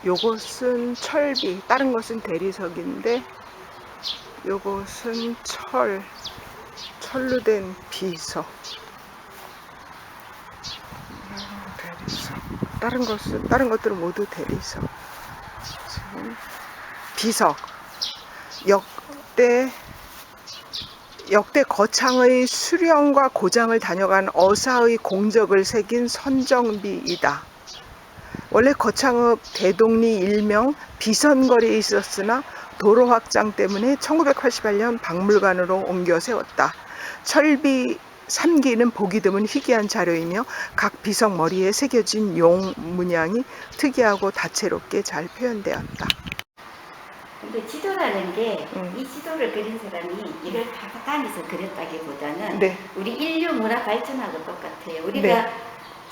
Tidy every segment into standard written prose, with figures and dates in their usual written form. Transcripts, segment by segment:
요것은 철비, 다른 것은 대리석인데 요것은 철로 된 비석. 대리석. 다른 것들은 모두 대리석. 지금 비석. 역대 거창의 수령과 고장을 다녀간 어사의 공적을 새긴 선정비이다. 원래 거창읍 대동리 일명 비선거리에 있었으나 도로 확장 때문에 1988년 박물관으로 옮겨 세웠다. 철비 3기는 보기 드문 희귀한 자료이며 각 비석 머리에 새겨진 용 문양이 특이하고 다채롭게 잘 표현되었다. 근데 지도라는 게 이 지도를 그린 사람이 이걸 다니면서 그렸다기보다는 네. 우리 인류 문화 발전하고 똑같아요. 우리가 네.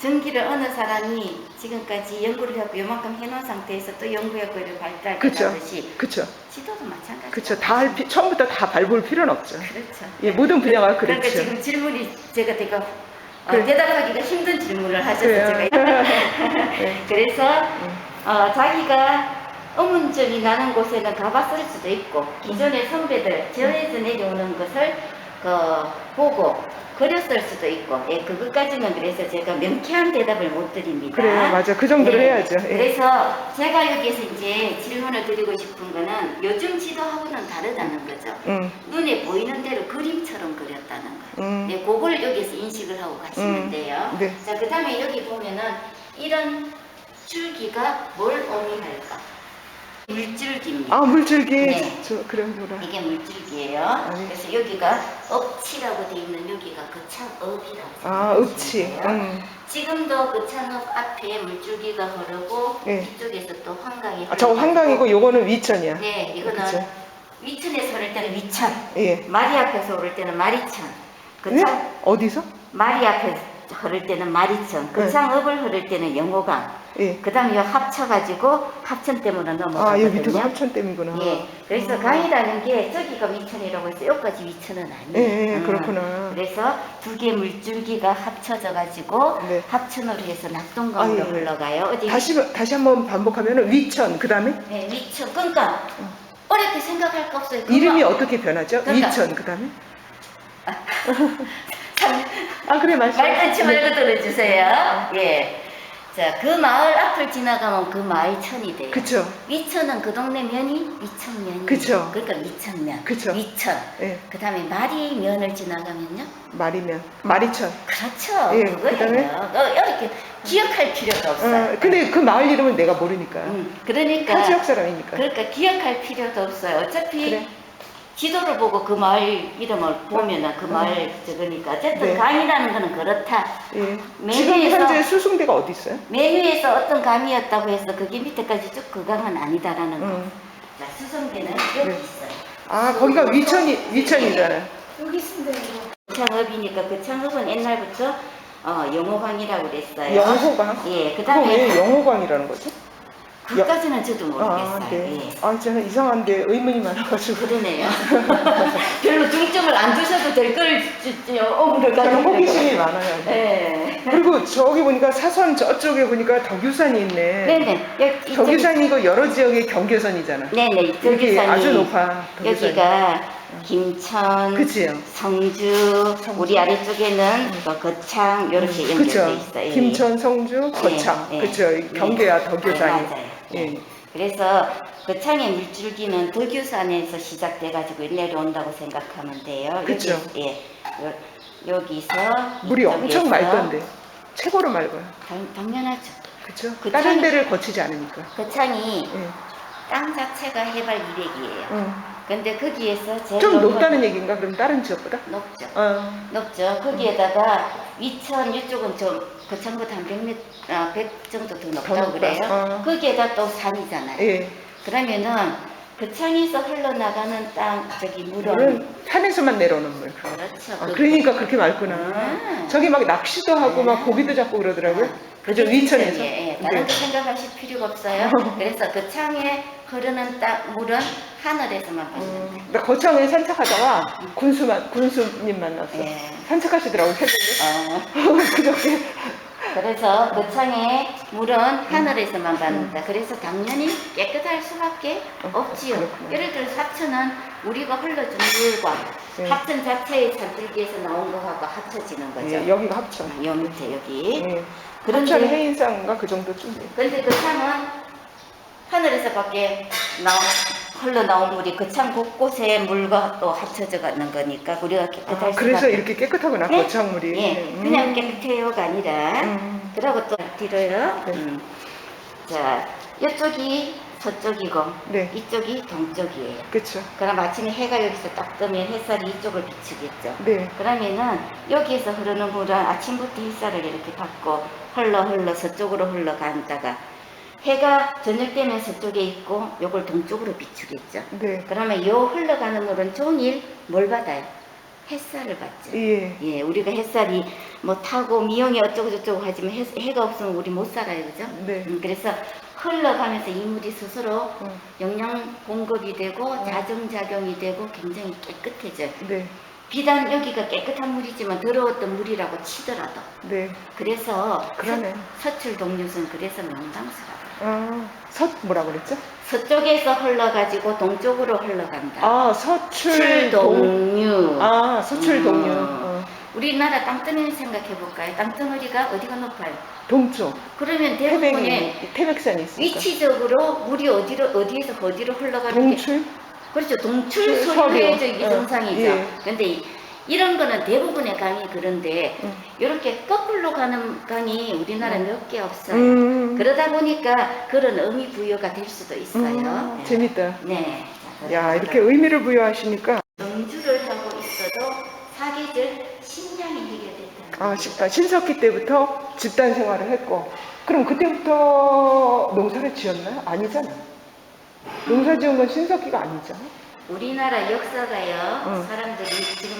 전기를 어느 사람이 지금까지 연구를 하고 요만큼 해놓은 상태에서 또 연구하고 이렇게 발달하듯이 그쵸. 지도도 마찬가지죠. 그쵸. 처음부터 다 밟을 필요는 없죠. 그렇죠. 예, 모든 분야가 그렇죠. 그러니까 지금 질문이 제가 되게 그래. 대답하기가 힘든 질문을 하셔서 그래요. 제가 네. 그래서 자기가 의문점이 나는 곳에는 가봤을 수도 있고 기존의 선배들 저에서 내려오는 것을 보고 그렸을 수도 있고 그것까지는 그래서 제가 명쾌한 대답을 못 드립니다. 그래요, 맞아. 그 정도로 해야죠. 예. 그래서 제가 여기서 이제 질문을 드리고 싶은 거는 요즘 지도하고는 다르다는 거죠. 눈에 보이는 대로 그림처럼 그렸다는 거. 그걸 여기서 인식을 하고 가시면 돼요. 네. 자, 그 다음에 여기 보면은 이런 줄기가 뭘 의미할까? 물줄기입니다. 아, 물줄기. 네. 그래, 뭐라. 이게 물줄기예요. 네. 그래서 여기가 읍치라고 되어 있는 여기가 거창읍이라고 아, 읍치. 지금도 거창읍 앞에 물줄기가 흐르고 네. 이쪽에서 또 한강이 저 한강이고 요거는 위천이야. 네, 이거는 그쵸? 위천에서 흐를 때는 위천, 예. 마리 앞에서 흐를 때는 마리천. 네? 어디서? 마리 앞에 흐를 때는 마리천, 거창읍을 흐를 때는 영호강. 예. 그 다음에 이 합쳐가지고 합천 때문에 넘어가거든요. 아, 여기 밑에가 합천댐이구나. 예. 그래서 강이라는 게 저기가 위천이라고 해서 여기까지 위천은 아니에요. 예, 그렇구나. 그래서 두 개 물줄기가 합쳐져가지고 네. 합천으로 해서 낙동강으로 예. 흘러가요. 어디 다시 한번 반복하면 위천, 그 다음에? 네, 위천. 그러니까 어렵게 생각할 거 없어요. 이름이 어떻게 변하죠? 그러니까. 위천, 그 다음에? 참, 아, 그래, 말 끊지 말고 들어주세요. 예. 자, 그 마을 앞을 지나가면 그 마을천이 돼요. 그쵸. 위천은 그 동네 면이 위천면이. 그쵸. 그러니까 위천면. 그쵸. 위천. 예. 그 다음에 마리면을 지나가면요. 마리면. 마리천. 그렇죠. 예, 그거예요. 그다음에? 이렇게 기억할 필요가 없어요. 근데 그 마을 이름은 내가 모르니까. 그러니까. 타 지역 사람이니까. 그러니까 기억할 필요도 없어요. 어차피 그래. 지도를 보고 그 마을 이름을 보면은 그 마을 적으니까 어쨌든 네. 강이라는 거는 그렇다. 예. 맨 지금 위에서- 현재 수송대가 어디 있어요? 맨 위에서 어떤 강이었다고 해서 그게 밑에까지 쭉 그 강은 아니다라는 거. 응. 자, 수성대는 여기 네. 있어요. 아, 거기가 위천이잖아요. 여기 있습니다. 거창읍이니까 거창읍은 옛날부터 영호강이라고 그랬어요. 영호강? 예, 그 그거 왜 다음에 영호강이라는 거지? 그까지는 저도 모르겠어요. 아, 네. 예. 아, 저는 이상한데 의문이 많아가지고. 그러네요. 별로 중점을 안 두셔도 될걸 어물을 저는 가지고. 호기심이 많아요. 네. 그리고 저기 보니까 사선 저쪽에 보니까 덕유산이 있네. 네네. 덕유산이 이거 여러 지역의 경계선이잖아. 네네. 이렇게 덕유산이 아주 높아. 덕유산이. 여기가 김천, 그치요. 성주, 우리 아래쪽에는 또 거창 이렇게 연결돼 그쵸. 있어요. 김천, 성주, 거창. 예, 그쵸. 예. 경계야, 네, 덕유산이. 맞아요. 예. 그래서 거창의 물줄기는 덕유산에서 시작돼가지고 내려온다고 생각하면 돼요. 그쵸. 여기, 여기서 물이 엄청 이쪽에서 맑던데. 최고로 맑아요. 당연하죠. 그쵸. 그 다른 창이- 데를 거치지 않으니까. 거창이 예. 땅 자체가 해발 200이에요. 응. 근데 거기에서 제일 좀 높은- 높다는 얘기인가? 그럼 다른 지역보다? 높죠. 어. 높죠. 거기에다가 위천 이쪽은 좀 거창보다 한 100m, 100 정도 더 높다고 높다. 그래요. 거기에다 또 산이잖아요. 예. 그러면은 거창에서 흘러나가는 땅 저기 물은 물은 산에서만 내려오는 물. 그렇죠. 그러니까 그렇게 맑구나. 저기 막 낚시도 하고 막 고기도 잡고 그러더라고요. 그죠? 위천에서. 예, 다른 거 네. 생각하실 필요가 없어요. 그래서 거창에 흐르는 땅 물은 하늘에서만 보시면 돼요. 나 거창에 산책하다가 군수님 만났어. 예. 산책하시더라고 새벽에. 어, 그저께 그래서 거창의 물은 하늘에서만 받는다. 그래서 당연히 깨끗할 수밖에 없지요. 그렇구나. 예를 들어 사천은 우리가 흘러준 물과 네. 합천 자체의 산들기에서 나온 것하고 합쳐지는 거죠. 예, 여기가 합천. 요 밑에 여기. 예. 그런데- 합천 해인상가 그 정도쯤 돼요. 그런데 거창은 하늘에서밖에 흘러나온 물이 거창 곳곳에 물과 또 합쳐져 가는 거니까 우리가 깨끗할 그래서 수밖에. 이렇게 깨끗하구나, 네? 거창물이. 예, 그냥 깨끗해요가 아니라 그러고 또 뒤로요. 네. 자, 이쪽이 서쪽이고 네. 이쪽이 동쪽이에요. 그쵸. 그럼 아침에 해가 여기서 딱 뜨면 햇살이 이쪽을 비추겠죠. 네. 그러면은 여기에서 흐르는 물은 아침부터 햇살을 이렇게 받고 흘러 서쪽으로 흘러간다가 해가 저녁 되면 서쪽에 있고 요걸 동쪽으로 비추겠죠. 네. 그러면 요 흘러가는 물은 종일 뭘 받아요? 햇살을 받죠. 예. 예, 우리가 햇살이 뭐 타고 미용이 어쩌고 저쩌고 하지만 해가 없으면 우리 못 살아요, 그죠? 네. 그래서 흘러가면서 이 물이 스스로 음. 영양 공급이 되고 자정작용이 되고 굉장히 깨끗해져요. 네. 비단 여기가 깨끗한 물이지만 더러웠던 물이라고 치더라도 네. 그래서 그러네. 서출 동류는 그래서 명당수라고. 뭐라고 그랬죠? 서쪽에서 흘러가지고 동쪽으로 흘러간다. 서출동류. 서출동류. 서출동류. 우리나라 땅덩어리 생각해 볼까요? 땅덩어리가 어디가 높아요? 동쪽. 그러면 대부분의 태백산이 있으니까. 위치적으로 물이 어디에서 어디로 흘러가는 게 동출? 그렇죠. 동출 서류. 서류의 저기 정상이죠. 예. 근데 이런 거는 대부분의 강이 그런데 이렇게 거꾸로 가는 강이 우리나라 몇 개 없어요. 그러다 보니까 그런 의미 부여가 될 수도 있어요. 네. 재밌다. 네. 자, 야, 이렇게 의미를 부여하시니까. 영주를 하고 있어도 사계절 식량이 해결됐다. 신석기 때부터 집단 생활을 했고, 그럼 그때부터 농사를 지었나요? 아니잖아. 농사 지은 건 신석기가 아니잖아. 우리나라 역사가요. 응. 사람들이 지금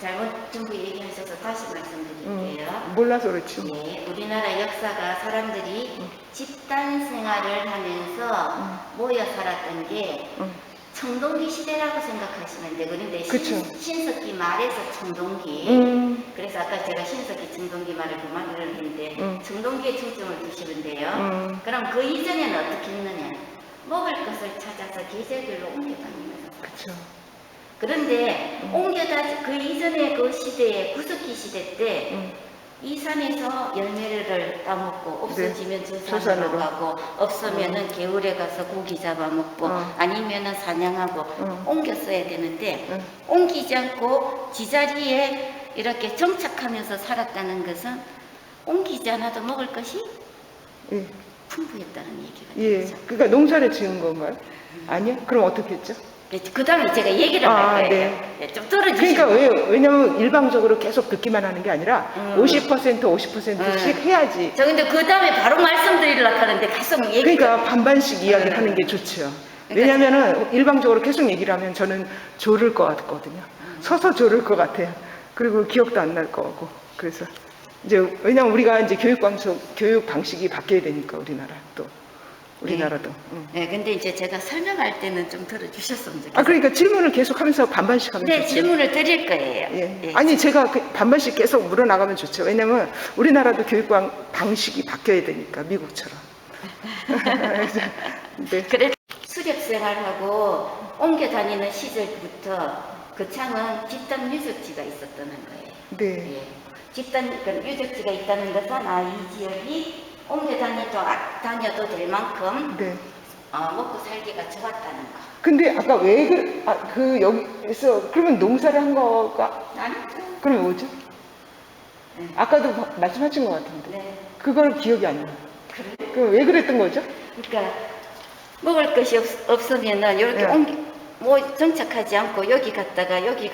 잘못 전부 얘기하셔서 다시 말씀드릴게요. 몰라서 그렇지. 예, 우리나라 역사가 사람들이 집단 생활을 하면서 모여 살았던 게 청동기 시대라고 생각하시면 돼요. 그런데 그쵸. 신석기 말에서 청동기. 그래서 아까 제가 신석기 청동기 말을 그만을 했는데 청동기에 중점을 두시면 돼요. 그럼 그 이전에는 어떻게 했느냐? 먹을 것을 찾아서 계절별로 옮겨다니면서 그쵸. 그런데 그 이전에 그 시대에 구석기 시대 때 이 산에서 열매를 따먹고 없어지면 저 저 산으로 산으로. 가고 없으면은 개울에 가서 고기 잡아먹고 아니면은 사냥하고 옮겼어야 되는데 옮기지 않고 지자리에 이렇게 정착하면서 살았다는 것은 옮기지 않아도 먹을 것이 예. 풍부했다는 얘기가 예. 되죠. 그러니까 농사를 지은 건가요? 아니요? 그럼 어떻게 했죠? 그 다음에 제가 얘기를 할 거예요. 네. 네, 좀 들어주시면. 그러니까 왜냐면 일방적으로 계속 듣기만 하는 게 아니라 50%씩 해야지. 저 근데 그 다음에 바로 말씀드리려고 하는데 계속 얘기. 그러니까 반반씩 이야기를 하는 게 좋죠. 왜냐면은 일방적으로 계속 얘기를 하면 저는 졸을 것 같거든요. 서서 졸을 것 같아요. 그리고 기억도 안 날 거고. 그래서 이제 왜냐면 우리가 이제 교육 방식이 바뀌어야 되니까 우리나라도. 네, 근데 이제 제가 설명할 때는 좀 들어주셨으면 좋겠어요. 그러니까 질문을 계속 하면서 반반씩 하면 네, 좋죠. 질문을 드릴 거예요. 예. 예. 아니 제가 반반씩 계속 물어나가면 좋죠. 왜냐면 우리나라도 교육 방식이 바뀌어야 되니까 미국처럼. 네. 그래 수렵 생활하고 옮겨 다니는 시절부터 거창은 집단 유적지가 있었다는 거예요. 네. 예. 집단 유적지가 있다는 것은 이 지역이 옮겨 다녀도 될 만큼 네. 먹고 살기가 좋았다는 거. 근데 아까 여기서 그러면 농사를 한 거가 아니죠. 그러면 뭐죠? 네. 아까도 말씀하신 것 같은데 네. 그걸 기억이 안 나요. 그래. 그럼 왜 그랬던 거죠? 그러니까 먹을 것이 없으면은 이렇게 네. 정착하지 않고 여기 갔다가 이렇게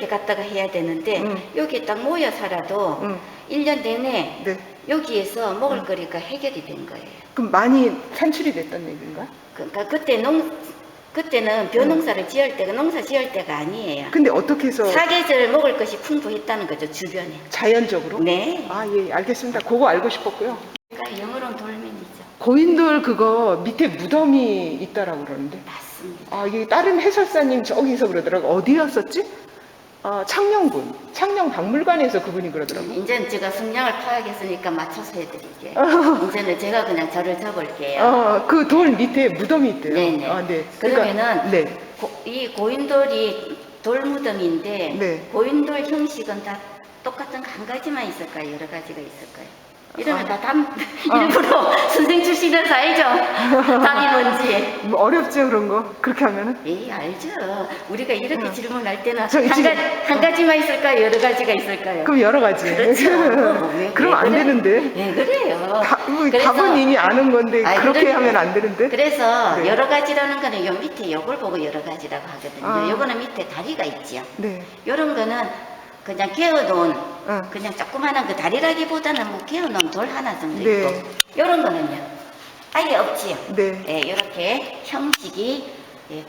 갔다가 해야 되는데 여기 딱 모여 살아도 1년 내내 네. 여기에서 먹을 거리가 해결이 된 거예요. 그럼 많이 산출이 됐던 얘기인가? 그러니까 그때는 벼농사를 지을 때가 농사 지을 때가 아니에요. 근데 어떻게 해서 사계절 먹을 것이 풍부했다는 거죠, 주변에. 자연적으로? 네. 예, 알겠습니다. 그거 알고 싶었고요. 그러니까 영어로는 돌멩이죠. 고인돌 그거 밑에 무덤이 있다라고 그러는데 맞습니다. 이게 다른 해설사님 저기서 그러더라고. 어디였었지? 창녕군, 창녕박물관에서 그분이 그러더라고요. 이제는 제가 성량을 파악했으니까 맞춰서 해드릴게요. 이제는 제가 그냥 저를 적을게요. 그 돌 밑에 무덤이 있대요. 네네. 네. 그러면은 네. 이 고인돌이 돌무덤인데 네. 고인돌 형식은 다 똑같은 거 한 가지만 있을까요? 여러 가지가 있을까요? 이러면 일부러 선생 출신이라서 알죠? 답이 뭔지. 뭐 어렵죠 그런 거 그렇게 하면은? 예, 알죠. 우리가 이렇게 질문할 때는 저 지금- 한 가지만 있을까요? 여러 가지가 있을까요? 그럼 여러 가지. 그렇죠. 그럼 안 그래? 되는데. 왜 그래요? 답은 이미 아는 건데 아니, 그렇게 그러니까. 하면 안 되는데. 그래서 네. 여러 가지라는 거는 요 밑에 요걸 보고 여러 가지라고 하거든요. 요거는 밑에 다리가 있지요. 네. 요런 거는 그냥 개어놓은 응. 그냥 조그마한 그 다리라기보다는 뭐 개어놓은 돌 하나 정도 네. 있고 요런 거는요 아예 없지요. 네. 예, 이렇게 형식이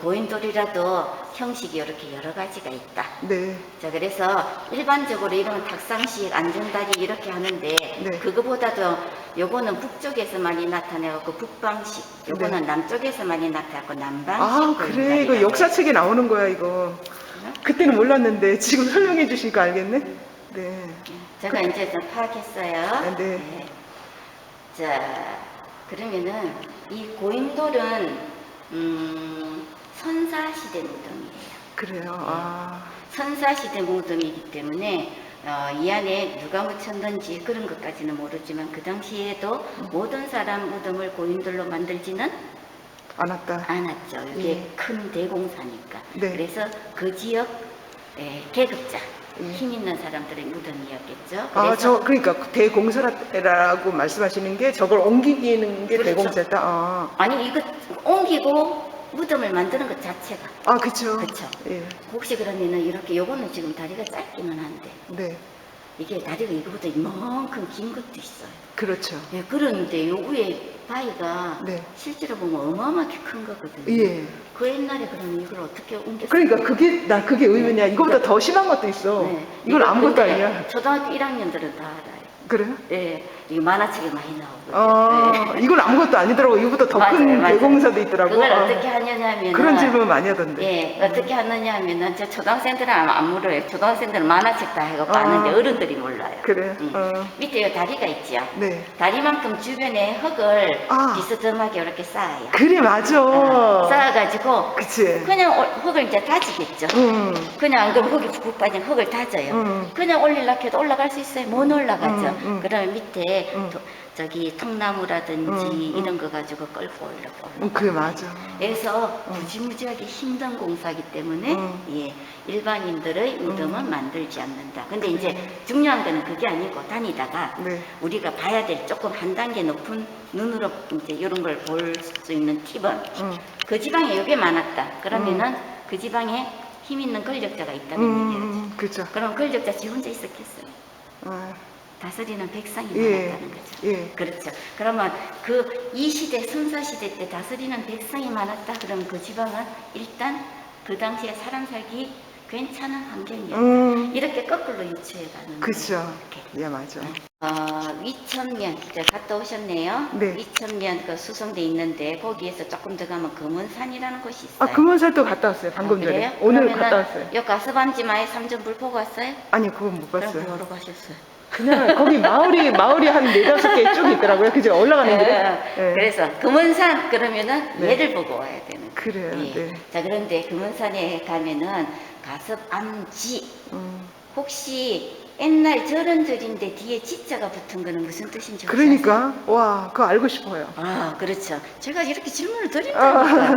고인돌이라도 형식이 이렇게 여러 가지가 있다. 네. 자, 그래서 일반적으로 이런 탁상식, 안전다리 이렇게 하는데 네. 그거보다도 요거는 북쪽에서 많이 나타내고 북방식, 요거는 남쪽에서 많이 나타나고 남방식. 그래. 이거 역사책에 나오는 거야 이거. 그때는 몰랐는데 지금 설명해 주시니까 알겠네. 네. 제가 이제 좀 파악했어요. 네. 자, 그러면은 이 고인돌은 선사시대 무덤이에요. 그래요. 선사시대 무덤이기 때문에 이 안에 누가 묻혔는지 그런 것까지는 모르지만 그 당시에도 모든 사람 무덤을 고인돌로 만들지는 안 왔다. 않았죠. 이게 큰 대공사니까. 네. 그래서 그 지역 계급자, 힘 있는 사람들의 무덤이었겠죠. 그러니까 대공사라고 말씀하시는 게 저걸 옮기기는 게 그렇죠. 대공사다. 아니 이거 옮기고 무덤을 만드는 것 자체가. 그렇죠. 그렇죠. 예. 혹시 그러면은 이렇게 요거는 지금 다리가 짧기는 한데 네. 이게 다리가 이거보다 이만큼 긴 것도 있어요. 그렇죠. 예, 그런데 요 위에 바위가 네. 실제로 보면 어마어마하게 큰 거거든요. 예. 그 옛날에 그러면 이걸 어떻게 옮겼어요? 그러니까 그게 의문이야. 이거보다 더 심한 것도 있어. 네. 이건 이거 아무것도 근데 아니야. 초등학교 1학년들은 다 알아요. 그래요? 네, 이거 만화책에 많이 나오거든요. 네. 이건 아무것도 아니더라고. 이거보다 더 큰 맞아요, 맞아요. 대공사도 있더라고. 그걸 어떻게 하느냐 하면은 그런 질문 많이 하던데. 예, 어떻게 하느냐 하면은 저 초등학생들은 안 물어요. 초등학생들은 만화책 다 해갖고 아는데 어른들이 몰라요. 그래. 밑에 요 다리가 있죠. 네. 다리만큼 주변에 흙을 아. 비스듬하게 이렇게 쌓아요. 그래 맞아. 쌓아가지고 그치. 그냥 흙을 이제 다지겠죠. 그냥 안 그러면 흙이 푹 빠진 흙을 다져요. 그냥 올리려고 해도 올라갈 수 있어요. 못 올라가죠. 그러면 밑에 저기 통나무라든지 이런 거 가지고 끌고 올라가. 그래 맞아. 그래서 무지무지하게 힘든 공사기 때문에 예, 일반인들의 무덤은 만들지 않는다. 근데 이제 중요한 거는 그게 아니고 다니다가 네. 우리가 봐야 될 조금 한 단계 높은 눈으로 이제 이런 걸 볼 수 있는 팁은 그 지방에 이게 많았다. 그러면은 그 지방에 힘 있는 권력자가 있다는 얘기죠. 그렇죠. 그럼 권력자 지 혼자 있었겠어요? 다스리는 백성이 예. 많았다는 거죠. 예. 그렇죠. 그러면 이 시대, 선사시대 때 다스리는 백성이 많았다. 그럼 그 지방은 일단 그 당시에 사람 살기 괜찮은 환경이었다. 이렇게 거꾸로 유추해가는 그렇죠. 거예요. 예 맞아. 위천면 이제 갔다 오셨네요. 네. 위천면 그 수성대 있는데 거기에서 조금 더 가면 금은산이라는 곳이 있어요. 금원살도 갔다 왔어요. 방금 전에. 그래요? 오늘 그러면은 갔다 왔어요. 요 가서반지마에 삼전불 보고 왔어요? 아니 그건 못 그럼 봤어요. 뭐로 가셨어요? 그냥 거기 마을이 한 4-5개 쭉 있더라고요. 그죠? 올라가는 길에. 예. 그래서 금은산 그러면은 네. 얘를 보고 와야 되는 거예요. 그래요. 예. 네. 자, 그런데 금은산에 가면은 가섭암지 혹시 옛날 저런 절인데 뒤에 지자가 붙은 거는 무슨 뜻인지 혹시 아세요? 그러니까 와 그거 알고 싶어요. 그렇죠. 제가 이렇게 질문을 드린다니까.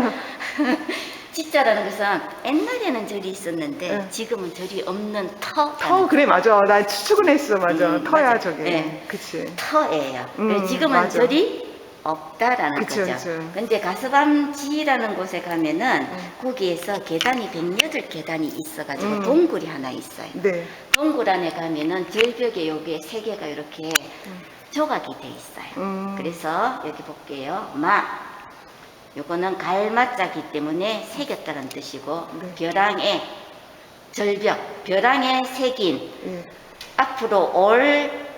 지자라는 것은 옛날에는 절이 있었는데 네. 지금은 절이 없는 터. 그래 맞아. 나 추측은 했어. 맞아. 터야 맞아요. 저게. 네. 그치. 터예요. 지금은 맞아. 절이 없다라는 그쵸, 거죠. 그쵸. 근데 가서밤지라는 곳에 가면은 거기에서 계단이 108계단이 있어가지고 동굴이 하나 있어요. 네. 동굴 안에 가면은 절벽에 여기에 3개가 이렇게 조각이 돼 있어요. 그래서 여기 볼게요. 요거는 갈마자기 때문에 새겼다는 뜻이고 네. 벼랑에 절벽, 벼랑에 새긴 예. 앞으로 올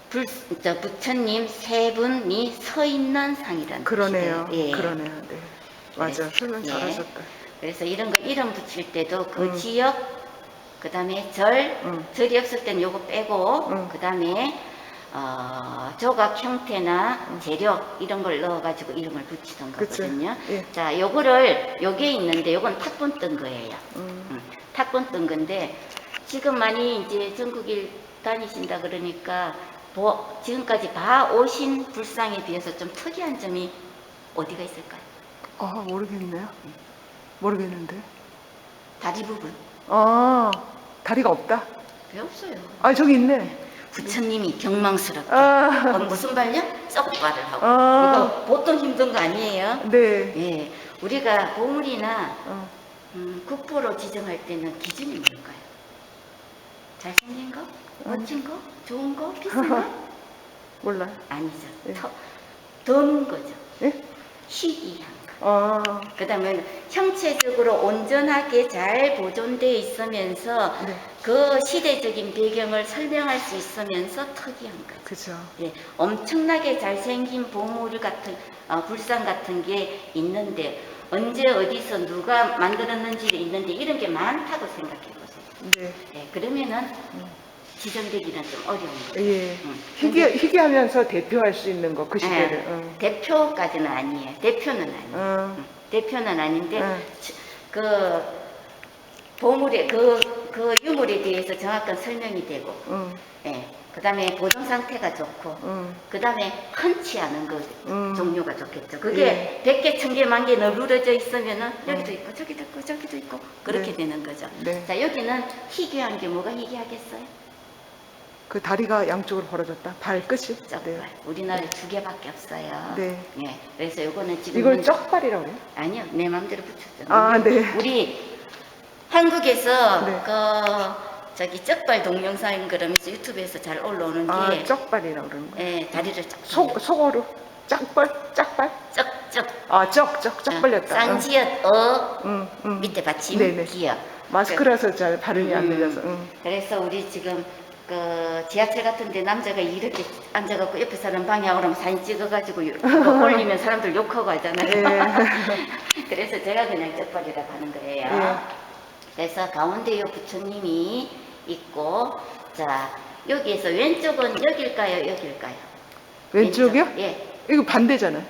부처님 3분이 서 있는 상이라는 그러네요. 뜻이에요. 예. 그러네요. 네. 맞아. 설명 예. 잘하셨다. 그래서 이런 거 이름 붙일 때도 그 지역 그 다음에 절, 응. 절이 없을 때는 요거 빼고, 응. 그 다음에 조각 형태나 재료 이런 걸 넣어가지고 이름을 붙이던 그치. 거거든요. 예. 자, 요거를 요게 있는데 요건 탁본 뜬 거예요. 음. 탁본 뜬 건데 지금 많이 이제 전국일 다니신다 그러니까 지금까지 봐오신 불상에 비해서 좀 특이한 점이 어디가 있을까요? 아, 모르겠네요. 모르겠는데. 다리 부분. 아, 다리가 없다. 왜 없어요? 아, 저기 있네. 부처님이 경망스럽게 아, 무슨 발요? 썩발을 하고 아. 이거 보통 힘든 거 아니에요? 네. 예, 우리가 보물이나 어. 국보로 지정할 때는 기준이 뭘까요? 잘생긴 거? 멋진 거? 좋은 거? 비싼 거? 몰라. 아니죠. 예. 더는 거죠. 예? 희귀한 거. 아, 그 다음에 형체적으로 온전하게 잘 보존되어 있으면서 네. 그 시대적인 배경을 설명할 수 있으면서 특이한 거죠. 그죠. 예, 엄청나게 잘생긴 보물 같은 불상 같은 게 있는데 언제 어디서 누가 만들었는지 있는데 이런 게 많다고 생각해 보세요. 네. 예, 그러면은 지정되기는 좀 어려운 거예요. 예. 근데 희귀하면서 대표할 수 있는 거, 그 시대를. 예, 대표까지는 아니에요. 대표는 아니에요. 대표는 아닌데 그 보물의 그 유물에 대해서 정확한 설명이 되고, 예, 그 다음에 보존 상태가 좋고, 그 다음에 흔치 않은 그 종류가 좋겠죠. 그게 100개, 1000개, 10,000개 널브러져 있으면은 여기도 있고 저기도 있고 저기도 있고 그렇게 네. 되는 거죠. 네. 자, 여기는 희귀한 게 뭐가 희귀하겠어요? 그 다리가 양쪽으로 벌어졌다. 발끝이. 쩍발. 네. 우리나라에 2개밖에 없어요. 네. 예, 그래서 요거는 지금 이걸 쩍발이라고 해요? 아니요, 내 마음대로 붙였죠. 아, 네. 우리 한국에서 네. 저기 쩍발 동영상 그러면서 유튜브에서 잘 올라오는 게 아, 쩍발이라고 그러는 거예요. 예, 다리를 쫙 속어로 짝발? 쩍쩍 아, 쩍 벌렸다. 쌍지읒 밑에 받침 네네. 기역. 마스크라서 잘 발음이 안 들려서. 그래서 우리 지금 그 지하철 같은데 남자가 이렇게 앉아갖고 옆에 사람 방향으로 사진 찍어가지고 그거 올리면 사람들 욕하고 하잖아요. 예. 그래서 제가 그냥 쩍발이라고 하는 거예요. 예. 그래서 가운데에 부처님이 있고, 자, 여기에서 왼쪽은 여길까요? 여길까요? 왼쪽이요? 왼쪽. 예. 이거 반대잖아요.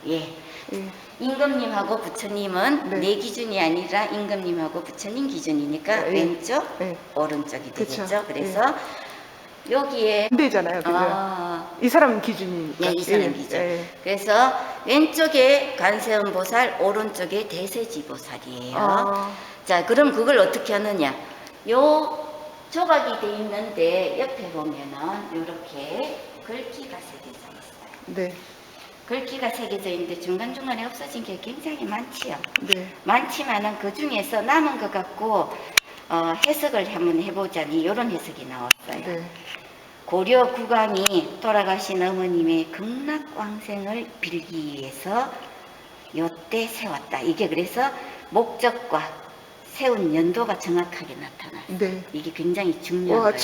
예. 예. 임금님하고 부처님은 네. 내 기준이 아니라 임금님하고 부처님 기준이니까 예. 왼쪽, 예. 오른쪽이 그쵸. 되겠죠. 그래서 여기에 반대잖아요. 이 사람 기준이니까. 예, 이 사람 기준. 예. 그래서 왼쪽에 관세음 보살, 오른쪽에 대세지 보살이에요. 아, 자, 그럼 그걸 어떻게 하느냐? 요 조각이 돼 있는데 옆에 보면은 이렇게 글귀가 새겨져 있어요. 네. 글귀가 새겨져 있는데 중간중간에 없어진 게 굉장히 많지요. 네. 많지만은 그 중에서 남은 것 갖고 해석을 한번 해보자니 이런 해석이 나왔어요. 네. 고려 국왕이 돌아가신 어머님의 극락왕생을 빌기 위해서 요때 세웠다. 이게 그래서 목적과 세운 연도가 정확하게 나타나요. 네. 이게 굉장히 중요한 와, 거예요.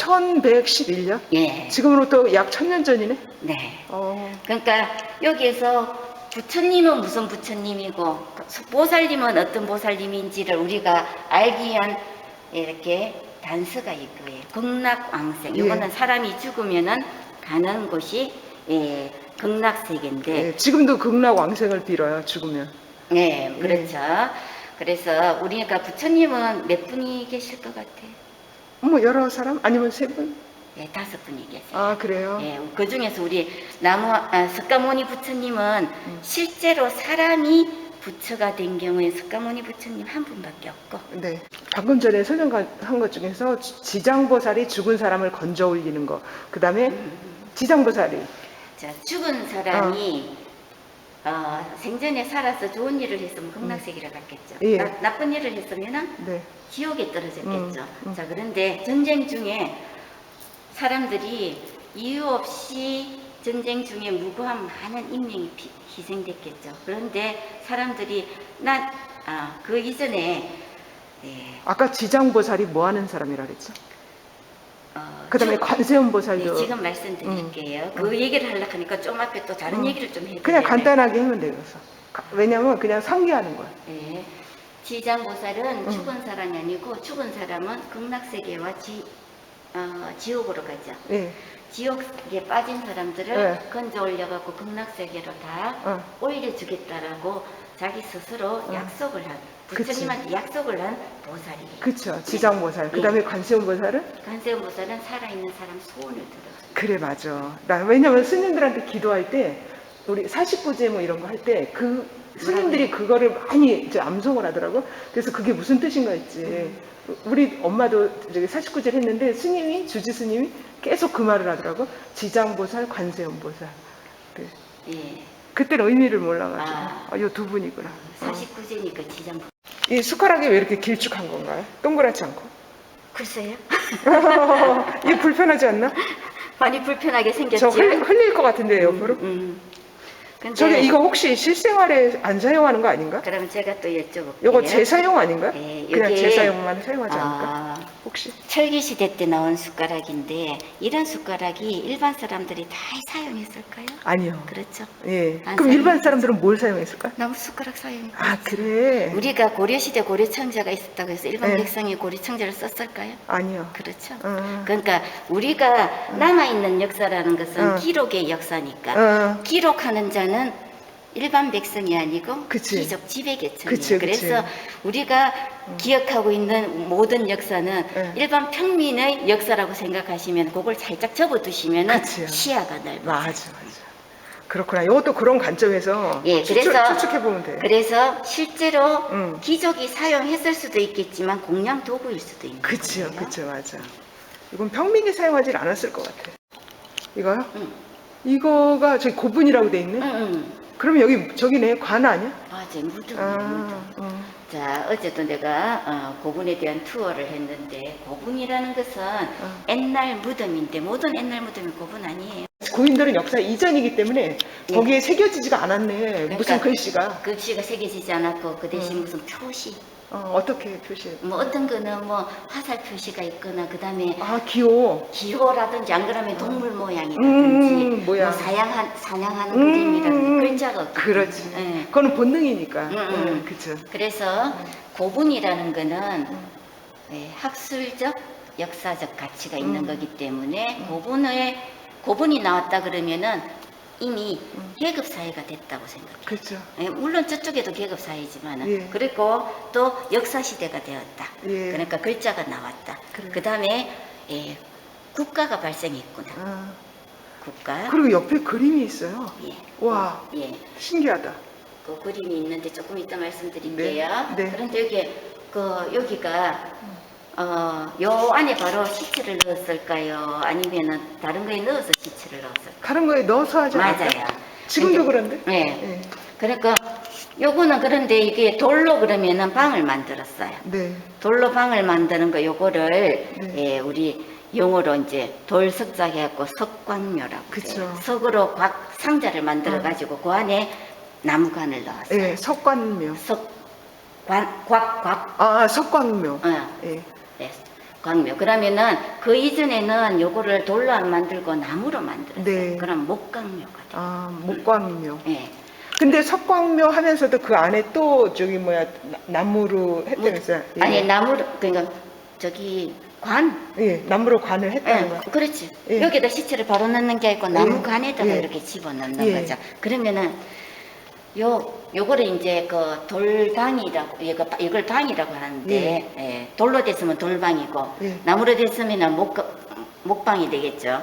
1111년? 예. 지금으로부터 약 1000년 전이네? 네. 어, 그러니까 여기에서 부처님은 무슨 부처님이고 보살님은 어떤 보살님인지를 우리가 알기 위한 이렇게 단서가 있고요. 극락왕생. 예. 이거는 사람이 죽으면은 가는 곳이 극락세계인데 예. 지금도 극락왕생을 빌어요, 죽으면. 네, 그렇죠. 그래서 우리가 부처님은 몇 분이 계실 것 같아요? 뭐, 여러 사람? 아니면 세 분? 예, 5분이 계세요. 아, 그래요? 예, 그 중에서 우리 석가모니 부처님은 실제로 사람이 부처가 된 경우에 석가모니 부처님 한 분밖에 없고. 네. 방금 전에 설명한 것 중에서 지장보살이 죽은 사람을 건져 올리는 거. 그 다음에 지장보살이. 자, 죽은 사람이 생전에 살아서 좋은 일을 했으면 극락세계를 갔겠죠. 예. 나쁜 일을 했으면 네. 지옥에 떨어졌겠죠. 자, 그런데 전쟁 중에 사람들이 이유 없이 전쟁 중에 무고한 많은 인명이 희생됐겠죠. 그런데 사람들이 그 이전에 아까 지장보살이 뭐 하는 사람이라 그랬죠? 그 다음에 관세음보살도. 네, 지금 말씀드릴게요. 그 얘기를 하려고 하니까 좀 앞에 또 다른 얘기를 좀 해드려요. 그냥 간단하게 하면 돼요. 그래서. 왜냐면 그냥 상기하는 거야. 네. 지장보살은 죽은 사람이 아니고 죽은 사람은 극락세계와 지옥으로 가죠. 예. 지옥에 빠진 사람들을 네. 건져 올려갖고 극락세계로 다 올려주겠다라고 자기 스스로 약속을 한, 부처님한테 약속을 한 보살이에요. 그쵸. 지장보살. 그 다음에 관세음보살은? 관세음보살은 살아있는 사람 소원을 들어서. 그래, 맞아. 왜냐면 스님들한테 기도할 때, 우리 49제 뭐 이런 거 할 때, 스님들이 그거를 많이 이제 암송을 하더라고. 그래서 그게 무슨 뜻인가 했지. 우리 엄마도 저기 49제를 했는데, 주지 스님이 계속 그 말을 하더라고. 지장보살, 관세음보살. 그래. 예. 그때는 의미를 몰라가지고. 요 두 분이구나. 49제니까 지장보살. 이 숟가락이 왜 이렇게 길쭉한 건가요? 동그랗지 않고. 글쎄요. 이게 불편하지 않나? 많이 불편하게 생겼지. 저 흘릴 것 같은데, 옆으로. 근데 저기 이거 혹시 실생활에 안 사용하는 거 아닌가? 그러면 제가 또 여쭤볼게요. 이거 재사용 아닌가? 예, 그냥 이게- 재사용만 사용하지 않을까? 혹시? 철기 시대 때 나온 숟가락인데 이런 숟가락이 일반 사람들이 다 사용했을까요? 아니요. 그렇죠. 예. 안 그럼 일반 사용했지. 사람들은 뭘 사용했을까? 나무 숟가락 사용했죠. 아, 그래? 우리가 고려시대 고려청자가 있었다고 해서 일반 네. 백성이 고려청자를 썼을까요? 아니요. 그렇죠. 어. 그러니까 우리가 남아있는 역사라는 것은 기록의 역사니까 기록하는 자는 일반 백성이 아니고 그치. 귀족 지배계층이에요. 그치, 그치. 그래서 우리가 기억하고 있는 모든 역사는 네. 일반 평민의 역사라고 생각하시면 그걸 살짝 접어두시면 그치요. 시야가 넓어요. 맞아. 그렇구나. 이것도 그런 관점에서 예, 그래서 추측해보면 돼. 그래서 실제로 응. 귀족이 사용했을 수도 있겠지만 공양 도구일 수도 있는 그치요. 거예요. 그쵸. 맞아. 이건 평민이 사용하지 않았을 것 같아. 이거요? 응. 이거가 저기 고분이라고 돼 있네? 응. 그러면 여기 저기네 관 아니야? 맞아요. 무덤. 아, 자, 어제도 내가 고분에 대한 투어를 했는데 고분이라는 것은 옛날 무덤인데 모든 옛날 무덤이 고분 아니에요. 고인들은 역사 이전이기 때문에 예. 거기에 새겨지지가 않았네. 무슨 글씨가. 글씨가 새겨지지 않았고 그 대신 무슨 표시. 어떻게 표시해? 뭐 어떤 거는 뭐 화살 표시가 있거나 그 다음에 아, 기호. 기호라든지 안 그러면 동물 모양이라든지 모양. 뭐 사냥하는 그림이라든지 글자가 없기 그렇지. 때문에. 예. 그거는 본능이니까. 그쵸. 그래서 고분이라는 거는 학술적, 역사적 가치가 있는 거기 때문에 고분이 나왔다 그러면은 이미 계급 사회가 됐다고 생각해요. 그렇죠. 예, 물론 저쪽에도 계급 사회지만은 예. 그리고 또 역사 시대가 되었다. 예. 그러니까 글자가 나왔다. 그래. 그다음에 국가가 발생했구나. 국가. 그리고 옆에 그림이 있어요. 예. 와, 예. 신기하다. 그 그림이 있는데 조금 이따 말씀드릴게요. 네, 네. 그런데 여기가 요 안에 바로 시체를 넣었을까요? 아니면은 다른 거에 넣어서 시체를 넣었을까요? 다른 거에 넣어서 하지 않을까? 맞아요. 지금도 근데- 그런데? 네. 네. 그러니까 요거는 그런데 이게 돌로 그러면은 방을 만들었어요. 네. 돌로 방을 만드는 거 요거를 네. 우리 용어로 이제 돌석자 해갖고 석광묘라고 그쵸. 해요. 석으로 상자를 만들어 가지고 그 안에 나무관을 넣었어요. 예, 석관묘. 곽. 석광묘. 예. 예. 네, 광묘. 그러면은 그 이전에는 요거를 돌로 안 만들고 나무로 만들었어요. 네. 그럼 목광묘가 돼요. 목광묘. 예. 근데 석광묘 하면서도 그 안에 또 저기 나무로 했다면서요? 예. 아니 나무로 그러니까 저기 관. 예, 나무로 관을 했다는 거. 그렇지. 예. 여기다 시체를 바로 넣는 게 아니고 나무 예. 관에다가 예. 이렇게 집어넣는 예. 거죠. 그러면은 요거를 이제 그 돌방이라고 이걸 방이라고 하는데 돌로 됐으면 돌방이고 예. 나무로 됐으면은 목방이 되겠죠.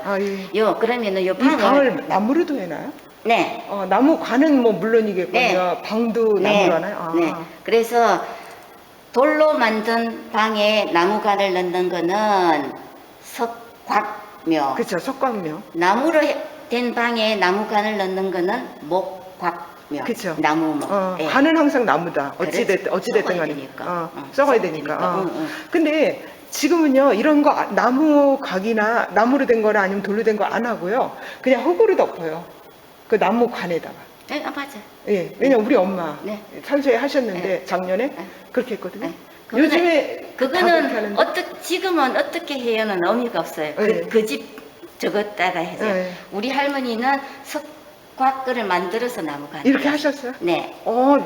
예. 그러면은 요 이 방을 나무로도 해놔요? 네. 나무 관은 뭐 물론이겠군요. 네. 방도 나무로 하나요? 네. 그래서 돌로 만든 방에 나무관을 넣는 거는 석곽묘. 그렇죠. 석광묘. 나무로 된 방에 나무관을 넣는 거는 목곽묘. 그쵸. 나무목. 예. 관은 항상 나무다. 그렇지. 어찌됐든 썩어야 간에. 되니까. 썩어야 되니까. 응, 응. 근데 지금은요, 이런 거 나무 각이나 나무로 된 거나 아니면 돌로 된 거 안 하고요. 그냥 흙으로 덮어요. 그 나무 관에다가. 맞아. 예. 왜냐면 우리 엄마 네. 산소에 하셨는데 작년에 네. 그렇게 했거든요. 네. 요즘에 다 그렇게 그거는 하는데. 지금은 어떻게 해요는 의미가 없어요. 네. 그 집 저것 따라 해서 네. 우리 할머니는 곽글을 만들어서 나무가 이렇게 하셨어요? 네.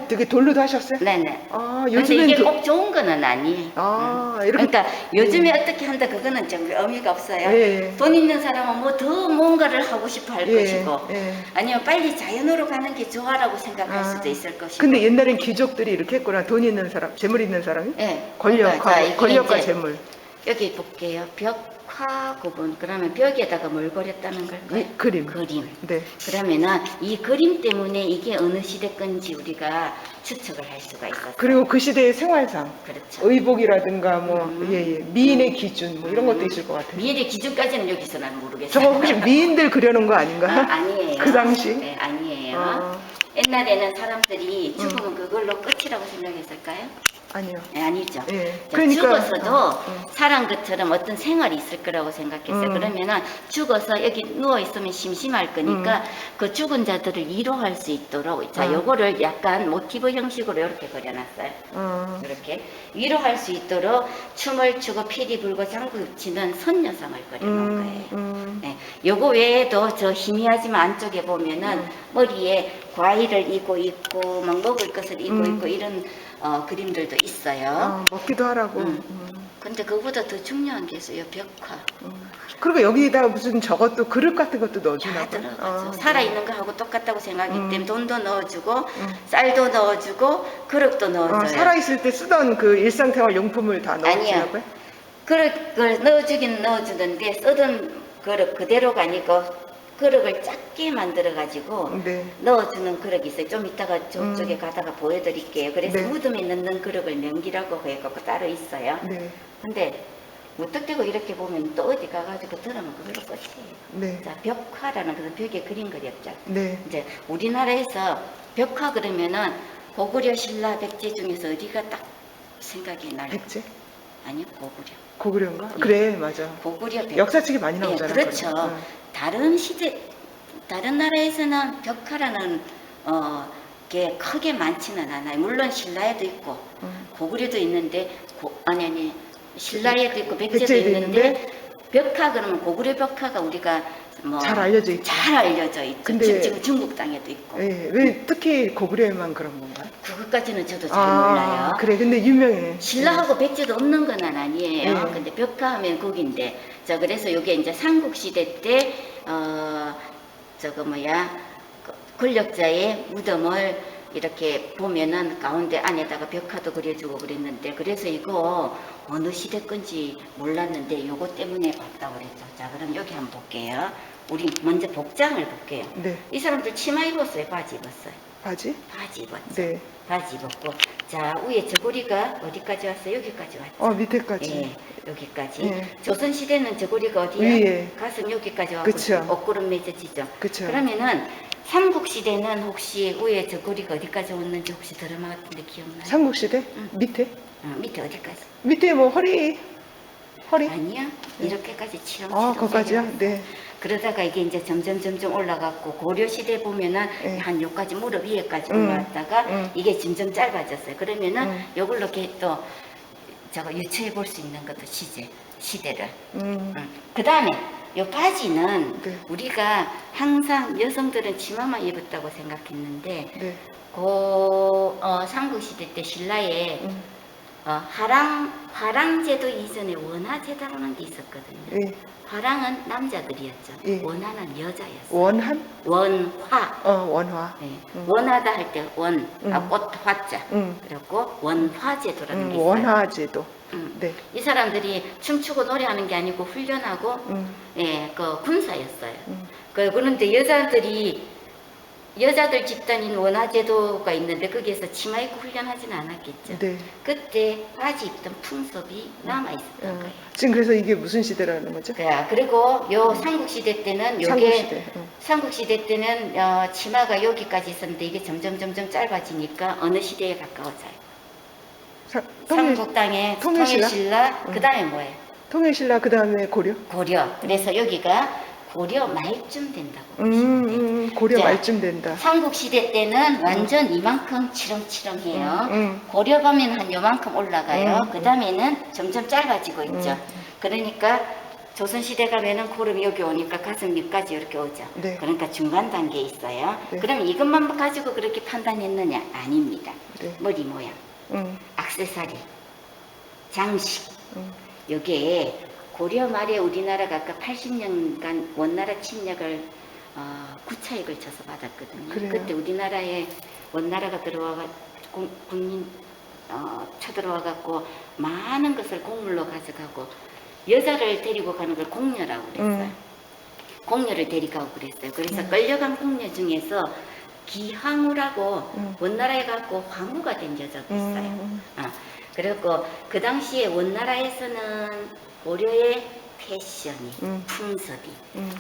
되게 돌로도 하셨어요? 네네. 아, 근데 요즘엔 이게 꼭 좋은 거는 아니에요. 이렇게 그러니까 요즘에 어떻게 한다 그거는 좀 의미가 없어요. 예. 돈 있는 사람은 뭐 더 뭔가를 하고 싶어 할 예, 것이고 예. 아니면 빨리 자연으로 가는 게 좋아라고 생각할 아, 수도 있을 것이고. 근데 옛날엔 귀족들이 이렇게 했구나. 돈 있는 사람, 재물 있는 사람이 예. 권력하고 그러니까 자, 이게 권력과 이제 재물. 여기 볼게요. 벽화 구분. 그러면 벽에다가 뭘 그렸다는 걸까요? 그림. 그림. 네. 그러면은 이 그림 때문에 이게 어느 시대 건지 우리가 추측을 할 수가 있었어요. 그리고 그 시대의 생활상, 그렇죠. 의복이라든가 뭐 미인의 기준 뭐 이런 것도 있을 것 같아요. 미인의 기준까지는 여기서 난 모르겠어요. 저거 혹시 미인들 그려놓은 거 아닌가? 아니에요. 그 당시? 네, 아니에요. 어. 옛날에는 사람들이 죽으면 그걸로 끝이라고 생각했을까요? 아니요. 네, 아니죠. 예. 자, 그러니까 죽어서도 사람 것처럼 어떤 생활이 있을 거라고 생각했어요. 그러면은 죽어서 여기 누워 있으면 심심할 거니까 그 죽은 자들을 위로할 수 있도록 자, 요거를 약간 모티브 형식으로 이렇게 그려놨어요. 이렇게 위로할 수 있도록 춤을 추고 피리 불고 장구 치는 선녀상을 그려놓은 거예요. 네, 요거 외에도 저 희미하지만 안쪽에 보면은 머리에 과일을 이고 있고 막 먹을 것을 이고 있고 이런 그림들도 있어요. 먹기도 하라고. 근데 그거보다 더 중요한 게 있어요. 벽화. 그리고 여기다 무슨 저것도 그릇 같은 것도 다 넣어주나 봐요. 들어가죠. 살아있는 거하고 똑같다고 생각하기 때문에 돈도 넣어주고 쌀도 넣어주고 그릇도 넣어줘요. 살아있을 때 쓰던 그 일상생활 용품을 다 넣어주나 봐요. 그릇을 넣어주긴 넣어주는데 쓰던 그릇 그대로가 아니고 그릇을 작게 만들어 가지고 네. 넣어주는 그릇이 있어요. 좀 이따가 저쪽에 가다가 보여드릴게요. 그래서 네. 무덤에 넣는 그릇을 명기라고 해갖고 따로 있어요. 네. 근데 무턱대고 이렇게 보면 또 어디 가가지고 들으면 그걸로 끝이에요. 네. 자, 벽화라는 것은 벽에 그림 그렸죠. 네. 이제 우리나라에서 벽화 그러면은 고구려 신라 백제 중에서 어디가 딱 생각이 나요? 백제? 아니요, 고구려. 고구려인가? 예. 그래, 맞아. 고구려 벽. 역사책이 많이 나오잖아요. 예, 그렇죠. 그런 거. 다른 시대, 다른 나라에서는 벽화라는 게 크게 많지는 않아요. 물론 신라에도 있고 고구려도 있는데 아니 신라에도 있고 백제도 백제도 있는데 벽화 그러면 고구려 벽화가 우리가 뭐 잘 알려져 있죠. 잘 알려져 있죠. 근데- 지금 중국 땅에도 있고. 예, 왜 특히 고구려에만 그런 건가요? 그것까지는 저도 잘 몰라요. 그래, 근데 유명해. 신라하고 백제도 없는 건 아니에요. 네. 근데 벽화하면 거긴데. 자, 그래서 요게 이제 삼국시대 때, 저거 뭐야, 권력자의 무덤을 이렇게 보면은 가운데 안에다가 벽화도 그려주고 그랬는데, 그래서 이거 어느 시대 건지 몰랐는데 요거 때문에 봤다고 그랬죠. 자, 그럼 여기 한번 볼게요. 우리 먼저 복장을 볼게요. 네. 이 사람들 치마 입었어요? 바지 입었어요? 바지? 바지 입었죠. 네. 바지 입었고, 자, 위에 저고리가 어디까지 왔어요? 여기까지 왔죠. 밑에까지. 예, 여기까지. 예. 조선시대는 저고리가 어디야? 위에. 가슴 여기까지 왔고, 그쵸. 옷구름 맺어지죠. 그쵸. 그러면은 삼국시대는 혹시 위에 저고리가 어디까지 왔는지 혹시 드라마 같은데 기억나요? 삼국시대? 밑에? 밑에 어디까지? 밑에 뭐 허리? 아니야? 이렇게까지 치렁치렁. 거기까지요? 내려왔어요. 네. 그러다가 이게 이제 점점 올라갔고 고려시대 보면은 네. 한 여기까지 무릎 위에까지 올라왔다가 이게 점점 짧아졌어요. 그러면은 요걸로 이렇게 또 저거 유추해 볼 수 있는 것도 시대를. 그 다음에 요 바지는 네. 우리가 항상 여성들은 치마만 입었다고 생각했는데 네. 삼국시대 때 신라에 화랑제도 이전에 원화제도라는 게 있었거든요. 예. 화랑은 남자들이었죠. 예. 원화는 여자였어요. 원한? 원화. 원화. 네. 원하다 할 때 원, 꽃 화자. 음. 그리고 원화제도라는 게 있어요. 원화제도. 네. 이 사람들이 춤추고 노래하는 게 아니고 훈련하고 예, 그 군사였어요. 그런데 여자들 집단인 원화제도가 있는데 거기에서 치마 입고 훈련하지는 않았겠죠. 네. 그때 바지 입던 풍습이 남아있었던 거예요. 지금 그래서 이게 무슨 시대라는 거죠? 그리고 요 삼국시대 때는 요게 삼국시대. 삼국시대 때는 치마가 여기까지 있었는데 이게 점점 짧아지니까 어느 시대에 가까워져요? 삼국 땅에 통일신라 그 다음에 뭐예요? 통일신라 그 다음에 고려. 고려. 그래서 여기가 고려 말쯤 된다고 보시면 돼요. 고려 자, 말쯤 된다. 삼국시대 때는 완전 이만큼 치렁치렁해요. 고려 가면 한 요만큼 올라가요. 그 다음에는 점점 짧아지고 있죠. 그러니까 조선시대 가면은 고름이 여기 오니까 가슴 밑까지 이렇게 오죠. 네. 그러니까 중간 단계에 있어요. 네. 그럼 이것만 가지고 그렇게 판단했느냐? 아닙니다. 네. 머리 모양, 액세서리, 장식. 여기에 고려 말에 우리나라가 아까 80년간 원나라 침략을 구차에 걸쳐서 받았거든요. 그래요? 그때 우리나라에 원나라가 들어와가 국민 쳐들어와갖고 많은 것을 곡물로 가져가고 여자를 데리고 가는 걸 공녀라고 그랬어요. 공녀를 데리고 그랬어요. 그래서 끌려간 공녀 중에서 기항우라고 원나라에 갖고 황후가 된 여자도 있어요. 그리고 그 당시에 원나라에서는 고려의 패션이, 풍습이,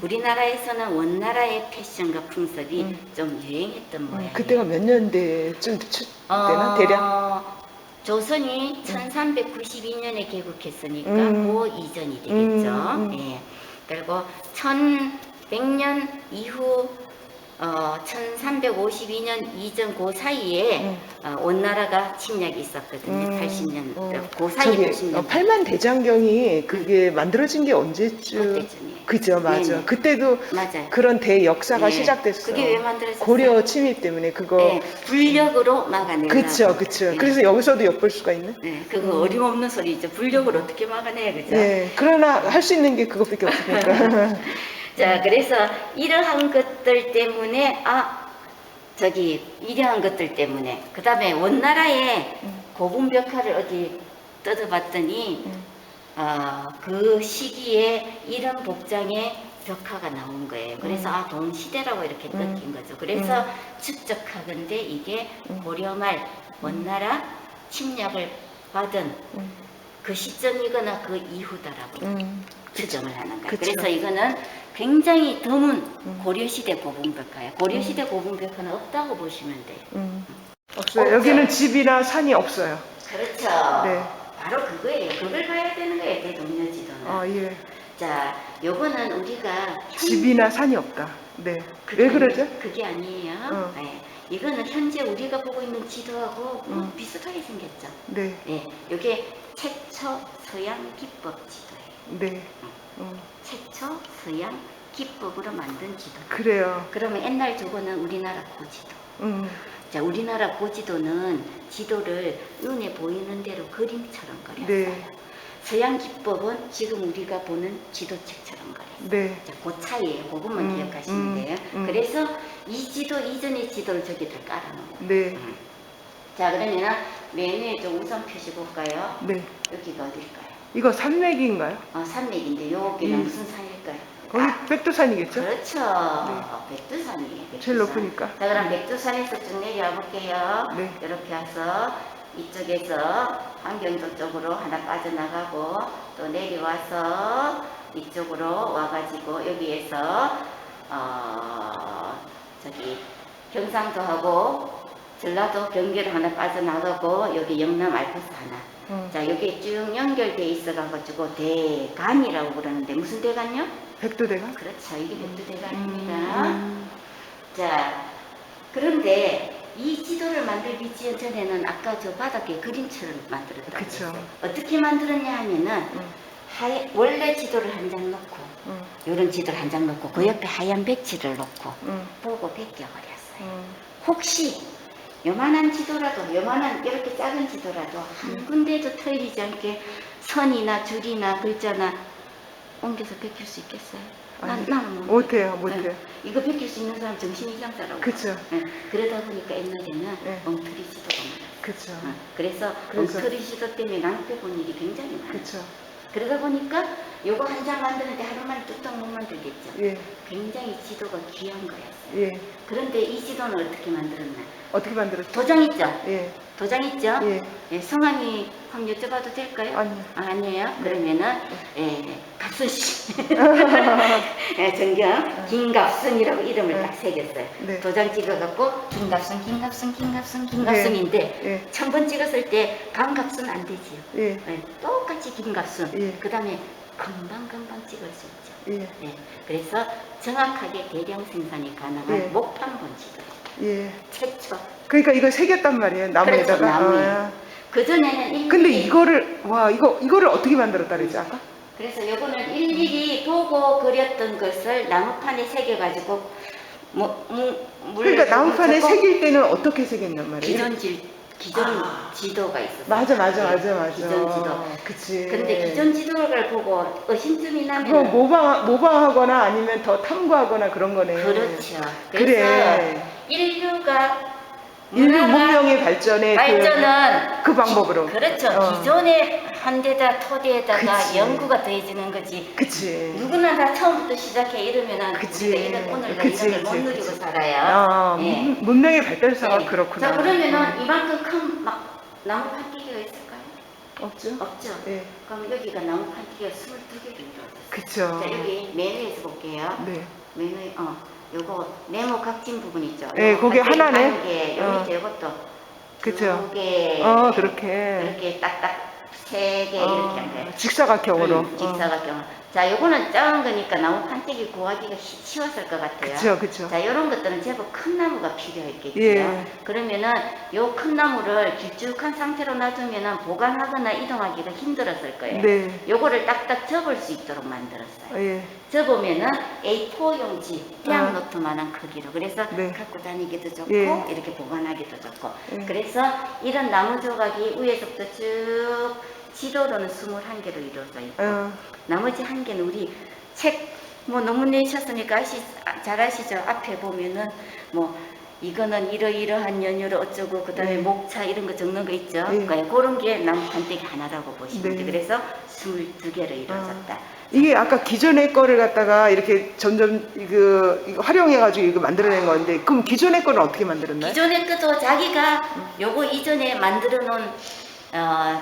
우리나라에서는 원나라의 패션과 풍습이 좀 유행했던 모양이에요. 그때가 몇 년대쯤 되나 대략? 조선이 1392년에 개국했으니까 그 이전이 되겠죠. 예. 그리고 1100년 이후 1352년 이전 그 사이에 원나라가 침략이 있었거든요. 80년 그 사이에 80년. 팔만 대장경이 그게 만들어진 게 언제쯤? 그때쯤이에요. 그죠, 맞아. 네네. 그때도 맞아요. 그런 대역사가 네. 시작됐어. 그게 왜 만들어졌어요? 고려 침입 때문에 그거. 네, 불력으로 막아내려고. 그쵸. 네. 그래서 여기서도 엿볼 수가 있네. 네, 그거 어림없는 소리죠. 불력으로 어떻게 막아내, 그죠? 네, 그러나 할 수 있는 게 그것밖에 없으니까. 자, 그래서 이러한 것들 때문에 이러한 것들 때문에 그 다음에 원나라의 고분벽화를 어디 뜯어봤더니 그 시기에 이런 복장의 벽화가 나온 거예요. 그래서 동시대라고 이렇게 느낀 거죠. 그래서 추적하건대 이게 고려말 원나라 침략을 받은 그 시점이거나 그 이후다라고 추정을 하는 거예요. 그쵸. 그래서 이거는 굉장히 드문 고려시대 고분벽화예요. 고려시대 고분벽화는 없다고 보시면 돼요. 없어요. 없죠. 여기는 집이나 산이 없어요. 그렇죠. 네. 바로 그거예요. 그걸 봐야 되는 거예요. 대동여지도는. 예. 자, 요거는 우리가 집이나 산이 없다. 네. 왜 그러죠? 그게 아니에요. 네. 이거는 현재 우리가 보고 있는 지도하고 비슷하게 생겼죠. 네. 네. 이게 최초 서양 기법 지도예요. 네. 최초 서양 기법으로 만든 지도. 그래요. 그러면 옛날 저거는 우리나라 고지도. 자, 우리나라 고지도는 지도를 눈에 보이는 대로 그림처럼 그렸어요. 네. 서양 기법은 지금 우리가 보는 지도책처럼 그렸어요. 네. 자, 그 차이예요. 그것만 기억하시면 돼요. 그래서 이 지도 이전의 지도를 저기다 깔아놓은 거예요. 네. 자, 그러면 맨 위에 좀 우선 펴시 볼까요? 네. 여기가 어딜까요? 이거 산맥인가요? 산맥인데 여기는 무슨 산일까요? 거기 백두산이겠죠? 그렇죠. 백두산이에요. 백두산. 제일 높으니까. 자, 그럼 백두산에서 쭉 내려와 볼게요. 네. 이렇게 와서 이쪽에서 환경도 쪽으로 하나 빠져나가고 또 내려와서 이쪽으로 와가지고 여기에서 저기 경상도하고 전라도 경계로 하나 빠져나가고 여기 영남 알프스 하나. 자, 여기 쭉 연결돼 있어가지고 대간이라고 그러는데 무슨 대간요? 백두대간? 그렇죠. 이게 백두대간입니다. 자, 그런데 이 지도를 만들기 전에는 아까 저 바닥에 그림처럼 만들었다고 그쵸. 했어요. 어떻게 만들었냐 하면은 원래 지도를 한 장 놓고 이런 지도를 한 장 놓고 그 옆에 하얀 백지를 놓고 보고 벗겨버렸어요. 혹시 요만한 지도라도 요만한 이렇게 작은 지도라도 한 군데도 틀리지 않게 선이나 줄이나 글자나 옮겨서 벗길 수 있겠어요? 나는 못해요. 이거 벗길 수 있는 사람 정신 이상자라고. 그쵸. 그러다 보니까 옛날에는 네. 엉터리 지도가 많았어요. 그쵸. 그래서 엉터리 지도 때문에 낭패 본 일이 굉장히 많아요. 그쵸. 그러다 보니까 요거 한 장 만드는데 하루 만에 뚝딱 못 만들겠죠. 예. 굉장히 지도가 귀한 거였어요. 예. 그런데 이 지도는 어떻게 만들었나? 어떻게 만들었죠? 도장 있죠? 예. 도장 있죠? 예. 예, 성함이 한번 여쭤봐도 될까요? 아니요. 아니에요? 그러면은 갑순 씨. 예, 정경 김갑순이라고 이름을 딱 새겼어요. 네. 도장 찍어갖고 김갑순인데 예. 천번 찍었을 때 강갑순 안 되지요. 예. 예, 똑같이 김갑순. 예. 그 다음에 금방 찍을 수 있죠. 예. 예, 그래서 정확하게 대량 생산이 가능한 예. 목판본 지도. 예. 최초. 그러니까 이걸 새겼단 말이에요. 나무에다가. 그렇죠, 나무에. 그전에는 근데 이거를 이거를 어떻게 만들었다 그랬지 아까? 그래서 요거는 일일이 보고 그렸던 것을 나무판에 새겨가지고 그러니까 나무판에 새길 때는 어떻게 새겼냔 말이에요? 기존 지도가 있었어요. 맞아. 기존 지도. 그치. 근데 기존 지도를 보고 의심쯤이 그거 나면 모방하거나 아니면 더 탐구하거나 그런 거네. 그렇죠. 그래서 그래. 인류 문명의 발전은 그 방법으로. 그렇죠. 기존의 한 데다 토대에다가 그치. 연구가 더해지는 거지. 그치. 누구나 다 처음부터 시작해 이러면은 그치. 우리가 이런 오늘날 그치, 이런 걸 못 그치, 누리고 그치. 살아요. 예. 문명의 발달사가 예. 그렇구나. 자, 그러면은 이만큼 큰 나무 판티기가 있을까요? 없죠? 없죠. 예. 그럼 여기가 나무 판티기가 22개가 이루어졌어요. 그쵸. 자, 여기 메뉴에서 볼게요. 네. 메뉴, 요거 네모 각진 부분 있죠. 예, 그게 하나네. 요 밑에 요것도 그쵸. 2개. 그렇게. 이렇게 딱딱 3개 이렇게 한 거예요. 직사각형으로. 직사각형. 자, 요거는 작은 거니까 나무 판때기 구하기가 쉬웠을 것 같아요. 그쵸. 자, 요런 것들은 제법 큰 나무가 필요했겠죠. 예. 그러면은 요 큰 나무를 길쭉한 상태로 놔두면은 보관하거나 이동하기가 힘들었을 거예요. 네. 요거를 딱딱 접을 수 있도록 만들었어요. 예. 접으면은 A4 용지, 태양 노트만한 크기로. 그래서 네. 갖고 다니기도 좋고, 예. 이렇게 보관하기도 좋고. 예. 그래서 이런 나무 조각이 위에서부터 쭉 지도로는 21개로 이루어져 있고, 나머지 한 개는 우리 책 뭐 논문 내셨으니까 잘 아시죠? 앞에 보면은 뭐 이거는 이러이러한 연유로 어쩌고 그다음에 목차 이런 거 적는 거 있죠? 그러니까 그런 게 나무 판때기 하나라고 보시면 돼요. 그래서 22개로 이루어졌다. 이게 아까 기존의 거를 갖다가 이렇게 점점 이거 활용해가지고 이거 만들어낸 건데, 그럼 기존의 거는 어떻게 만들었나요? 기존의 것도 자기가 요거 이전에 만들어 놓은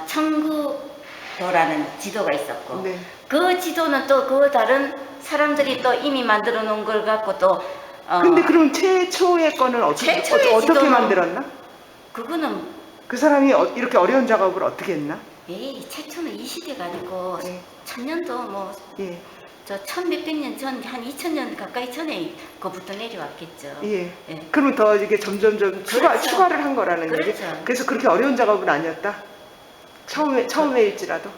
청구도라는 지도가 있었고, 네. 그 지도는 또 그 다른 사람들이 또 이미 만들어 놓은 걸 갖고 또 근데 그럼 최초의 거는 어떻게 지도는 만들었나? 그거는 그 사람이 이렇게 어려운 작업을 어떻게 했나? 최초는 이 시대가 아니고 예. 1000년도 뭐 예. 저 1000몇백 년 전, 한 2000년 가까이 전에 그부터 내려왔겠죠. 예. 예. 그러면 더 이게 점점점 그렇죠. 추가를 한 거라는 그렇죠. 얘기. 그래서 그렇게 어려운 작업은 아니었다. 처음에일지라도.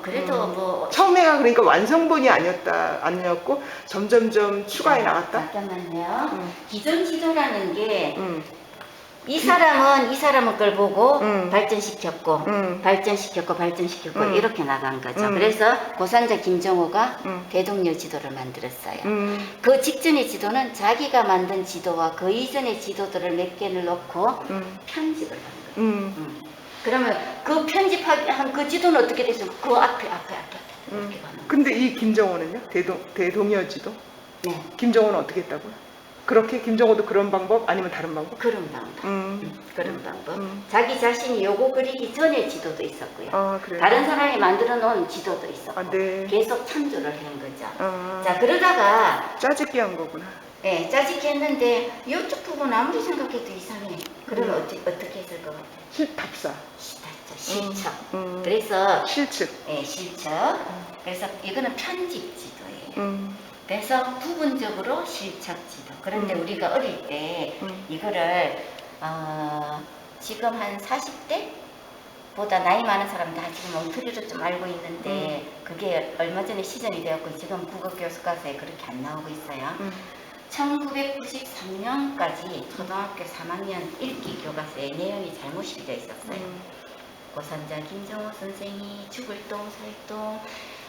그래도 뭐 처음에가 그러니까 완성본이 아니었고 점점점 추가해 나갔다. 잠깐만요. 기존 지도라는 게 이 사람은 걸 보고 발전시켰고 발전시켰고 이렇게 나간 거죠. 그래서 고산자 김정호가 대동여 지도를 만들었어요. 그 직전의 지도는 자기가 만든 지도와 그 이전의 지도들을 몇 개를 놓고 편집을 한 거예요. 그러면 그 편집한 그 지도는 어떻게 됐어? 그 앞에 이렇게 가는 거예요. 근데 이 김정호는요? 대동여 지도? 네. 김정호는 어떻게 했다고요? 그렇게 김정호도 그런 방법 아니면 다른 방법? 그런 방법. 그런 방법. 자기 자신이 요거 그리기 전에 지도도 있었고요. 그래요? 다른 사람이 만들어 놓은 지도도 있었고. 네. 계속 참조를 한 거죠. 자, 그러다가 짜집게 한 거구나. 짜집게 했는데 이쪽 부분 아무리 생각해도 이상해. 그러면 어떻게 했을 것 같아요? 실탑사. 실측. 그래서 실측. 실측. 그래서 이거는 편집 지도예요. 그래서 부분적으로 실측 지도. 그런데 우리가 어릴 때 이거를 지금 한 40대? 보다 나이 많은 사람 다 지금 엉터리로 좀 알고 있는데 그게 얼마 전에 시전이 되었고 지금 국어교과서에 그렇게 안 나오고 있어요. 1993년까지 초등학교 3학년 읽기 교과서에 내용이 잘못 실려 있었어요. 고산자 김정호 선생이 죽을 동 살동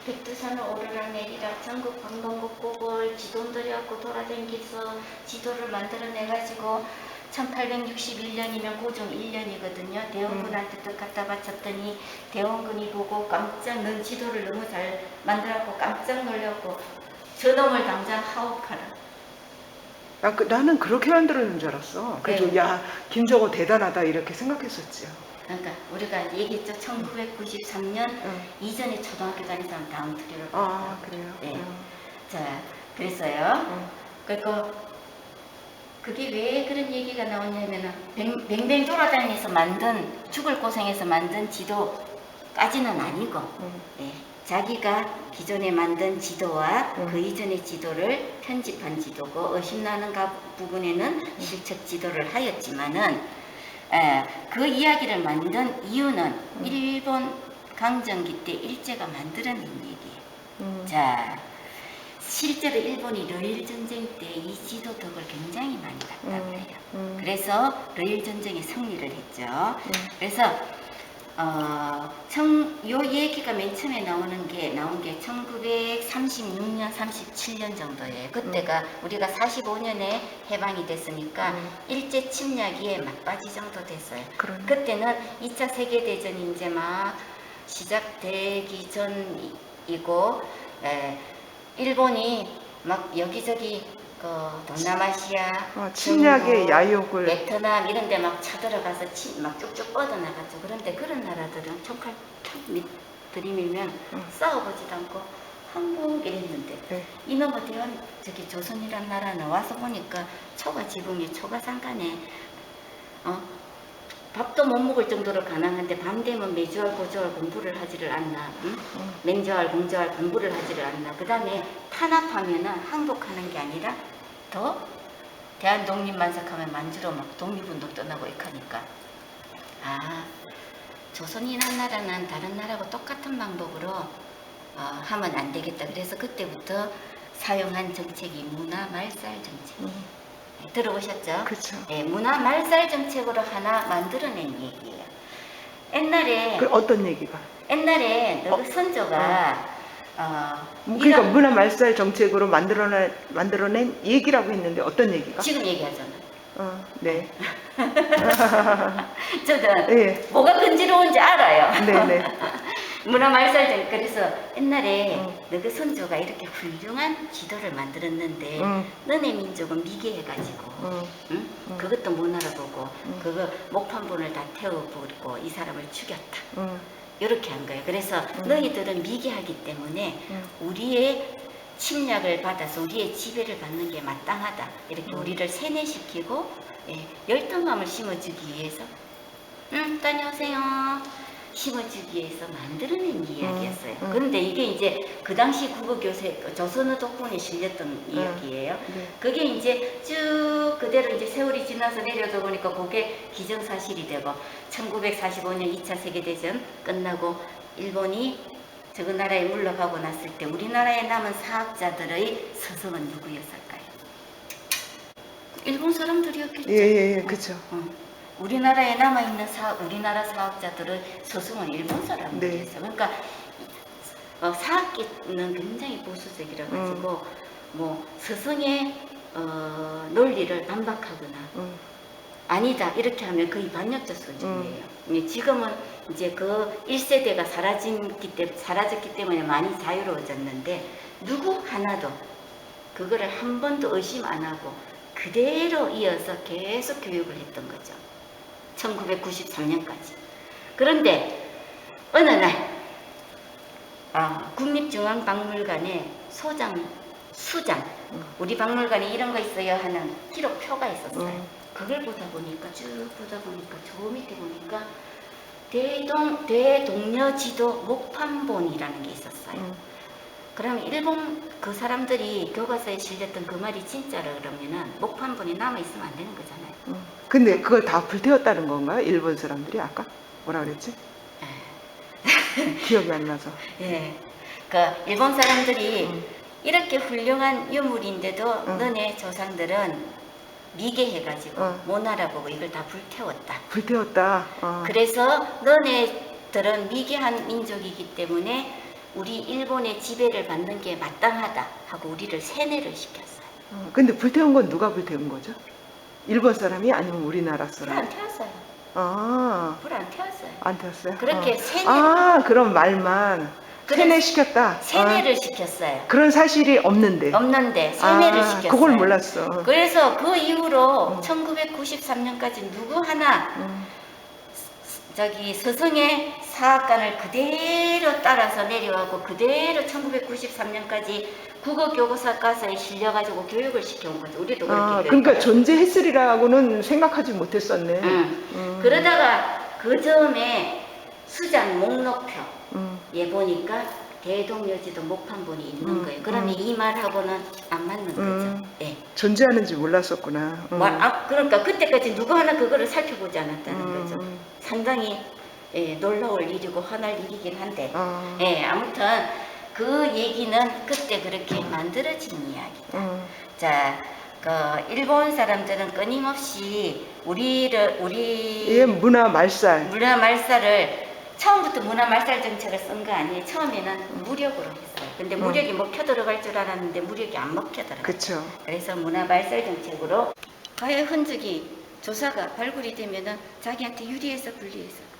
백두산을 오르락 내리락 전국 방방곡곡을 지도 들여갖고 돌아다니면서 지도를 만들어내가지고 1861년이면 고종 1년이거든요. 대원군한테 또 갖다 바쳤더니 대원군이 보고 넌 지도를 너무 잘 만들었고 깜짝 놀랐고 저놈을 당장 하옥하라. 나는 그렇게 만들어낸 줄 알았어. 그래서 네. 야 김정호 대단하다 이렇게 생각했었지요. 그러니까 우리가 얘기했죠. 1993년 이전에 초등학교 다닌 사람 다 엉터리로 그래요? 네. 자, 그래서요. 그러니까 그게 왜 그런 얘기가 나오냐면은 뱅뱅 돌아다니면서 만든 죽을 고생해서 만든 지도까지는 아니고 자기가 기존에 만든 지도와 그 이전의 지도를 편집한 지도고 의심나는 부분에는 실측 지도를 하였지만은 그 이야기를 만든 이유는 일본 강점기 때 일제가 만들어낸 얘기예요. 자, 실제로 일본이 러일 전쟁 때 이 지도덕을 굉장히 많이 갔다고 해요. 그래서 러일 전쟁에 승리를 했죠. 그래서 요 얘기가 맨 처음에 나온 게 1936년, 37년 정도예요. 그때가 우리가 45년에 해방이 됐으니까 일제 침략이 막바지 정도 됐어요. 그러네. 그때는 2차 세계대전이 이제 막 시작되기 전이고, 일본이 막 여기저기 동남아시아, 침략의 중국, 야욕을. 베트남 이런 데 막 쳐들어가서 막 쭉쭉 뻗어나갔죠. 그런데 그런 나라들은 총칼 탁 들이밀면 싸워보지도 않고 한국 이랬는데, 네. 이놈의 대한 저기 조선이란 나라는 와서 보니까 초가 지붕에 초가 상간에 밥도 못 먹을 정도로 가난한데 밤 되면 매주알 고주알 공부를 하지를 않나, 응? 맹주알 공주알 공부를 하지를 않나. 그 다음에 탄압하면은 항복하는 게 아니라 더 대한 독립만석하면 만주로 막 독립운동 떠나고 이카니까, 조선이라는 나라는 다른 나라하고 똑같은 방법으로 하면 안 되겠다. 그래서 그때부터 사용한 정책이 문화 말살 정책. 들어보셨죠? 그렇죠. 네, 문화 말살 정책으로 하나 만들어낸 얘기예요. 옛날에 어떤 얘기가? 옛날에 너그 선조가 그러니까 문화 말살 정책으로 만들어낸 얘기라고 했는데 어떤 얘기가? 지금 얘기하잖아. 네. 저는 네. 뭐가 근지러운지 알아요. 네네. 문화 말살 정책. 그래서 옛날에 너그 선조가 이렇게 훌륭한 지도를 만들었는데 너네 민족은 미개해가지고 응? 그것도 못 알아보고 그거 목판본을 다 태워버리고 이 사람을 죽였다. 이렇게 한 거예요. 그래서 너희들은 미개하기 때문에 우리의 침략을 받아서 우리의 지배를 받는 게 마땅하다. 이렇게 우리를 세뇌시키고 열등감을 심어주기 위해서 다녀오세요. 심어주기 위해서 만들어낸 이야기였어요. 그런데 이게 이제 그 당시 국어교세 조선어 독본에 실렸던 이야기예요. 네. 그게 이제 쭉 그대로 이제 세월이 지나서 내려다 보니까 그게 기정사실이 되고 1945년 2차 세계대전 끝나고 일본이 저그 나라에 물러가고 났을 때 우리나라에 남은 사학자들의 서성은 누구였을까요? 일본 사람들이었겠죠. 예, 그렇죠. 우리나라에 남아있는 우리나라 사학자들의 서성은 일본 사람들이었어요. 네. 그러니까 사학계는 굉장히 보수적이라 가지고 뭐 서성의 논리를 반박하거나 아니다 이렇게 하면 거의 반역자 수준이에요. 지금은 이제 그 1세대가 사라졌기 때문에 많이 자유로워졌는데 누구 하나도 그거를 한 번도 의심 안 하고 그대로 이어서 계속 교육을 했던 거죠. 1993년까지. 그런데 어느 날 국립중앙박물관에 수장 우리 박물관에 이런 거 있어요 하는 기록표가 있었어요. 그걸 보다 보니까 저 밑에 보니까 대동여지도 목판본이라는 게 있었어요. 그러면 일본 그 사람들이 교과서에 실렸던 그 말이 진짜라 그러면은 목판본이 남아있으면 안 되는 거잖아요. 근데 그걸 다 불태웠다는 건가요? 일본 사람들이 아까? 뭐라 그랬지? 기억이 안 나서. 예. 그 일본 사람들이 이렇게 훌륭한 유물인데도 너네 조상들은 미개해가지고 못 알아보고 이걸 다 불태웠다. 불태웠다. 그래서 너네들은 미개한 민족이기 때문에 우리 일본의 지배를 받는 게 마땅하다 하고 우리를 세뇌를 시켰어요. 근데 불태운 건 누가 불태운 거죠? 일본 사람이 아니면 우리나라 불 사람? 안 태웠어요. 불 안 태웠어요. 안 태웠어요? 그렇게 그런 말만 세뇌시켰다. 세뇌를 시켰어요. 그런 사실이 없는데 세뇌를 시켰어요. 그걸 몰랐어. 그래서 그 이후로 1993년까지 누구 하나 저기 서성의 사학관을 그대로 따라서 내려가고 그대로 1993년까지 국어교과서에 실려가지고 교육을 시켜온 거죠. 우리도 그렇게. 그러니까 존재했으리라고는 생각하지 못했었네. 그러다가 그 점에 수장 목록표 예 보니까 대동여지도 목판본이 있는 거예요. 그러면 이 말하고는 안 맞는 거죠. 예. 존재하는지 몰랐었구나. 그러니까 그때까지 누구 하나 그거를 살펴보지 않았다는 거죠. 상당히 놀라울 일이고 화날 일이긴 한데 아무튼 그 얘기는 그때 그렇게 만들어진 이야기다. 자, 그 일본 사람들은 끊임없이 우리 예, 문화 말살. 문화 말살을 처음부터 문화 말살 정책을 쓴 거 아니에요. 처음에는 무력으로 했어요. 근데 무력이 먹혀 들어갈 줄 알았는데 무력이 안 먹혀 들어가요. 그렇죠. 그래서 문화 말살 정책으로 가해 흔적이 조사가 발굴이 되면은 자기한테 유리해서 불리해서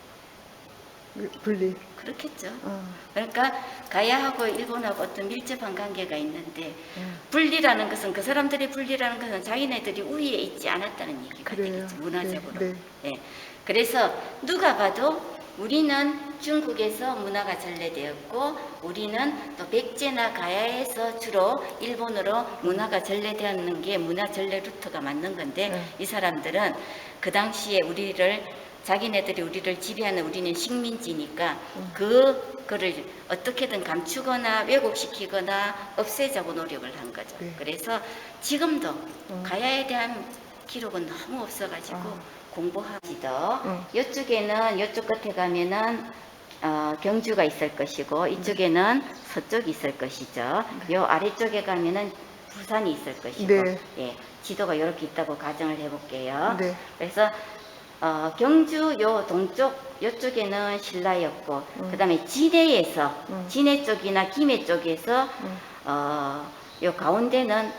분리. 그렇겠죠. 그러니까 가야하고 일본하고 어떤 밀접한 관계가 있는데 분리라는 것은 그 사람들의 분리라는 것은 자기네들이 우위에 있지 않았다는 얘기가 그래요. 되겠죠. 문화적으로. 네, 예. 그래서 누가 봐도 우리는 중국에서 문화가 전래되었고 우리는 또 백제나 가야에서 주로 일본으로 문화가 전래되었는 게 문화 전래 루트가 맞는 건데 이 사람들은 그 당시에 우리를 자기네들이 우리를 지배하는 우리는 식민지니까 그거를 어떻게든 감추거나 왜곡시키거나 없애자고 노력을 한 거죠. 네. 그래서 지금도 가야에 대한 기록은 너무 없어가지고 공부하지도 이쪽에는 이쪽 끝에 가면은 경주가 있을 것이고 이쪽에는 서쪽이 있을 것이죠. 요 아래쪽에 가면은 부산이 있을 것이고 네. 예, 지도가 이렇게 있다고 가정을 해볼게요. 네. 그래서 경주 요 동쪽 요쪽에는 신라였고 그 다음에 진해에서 진해 쪽이나 김해 쪽에서 요 가운데는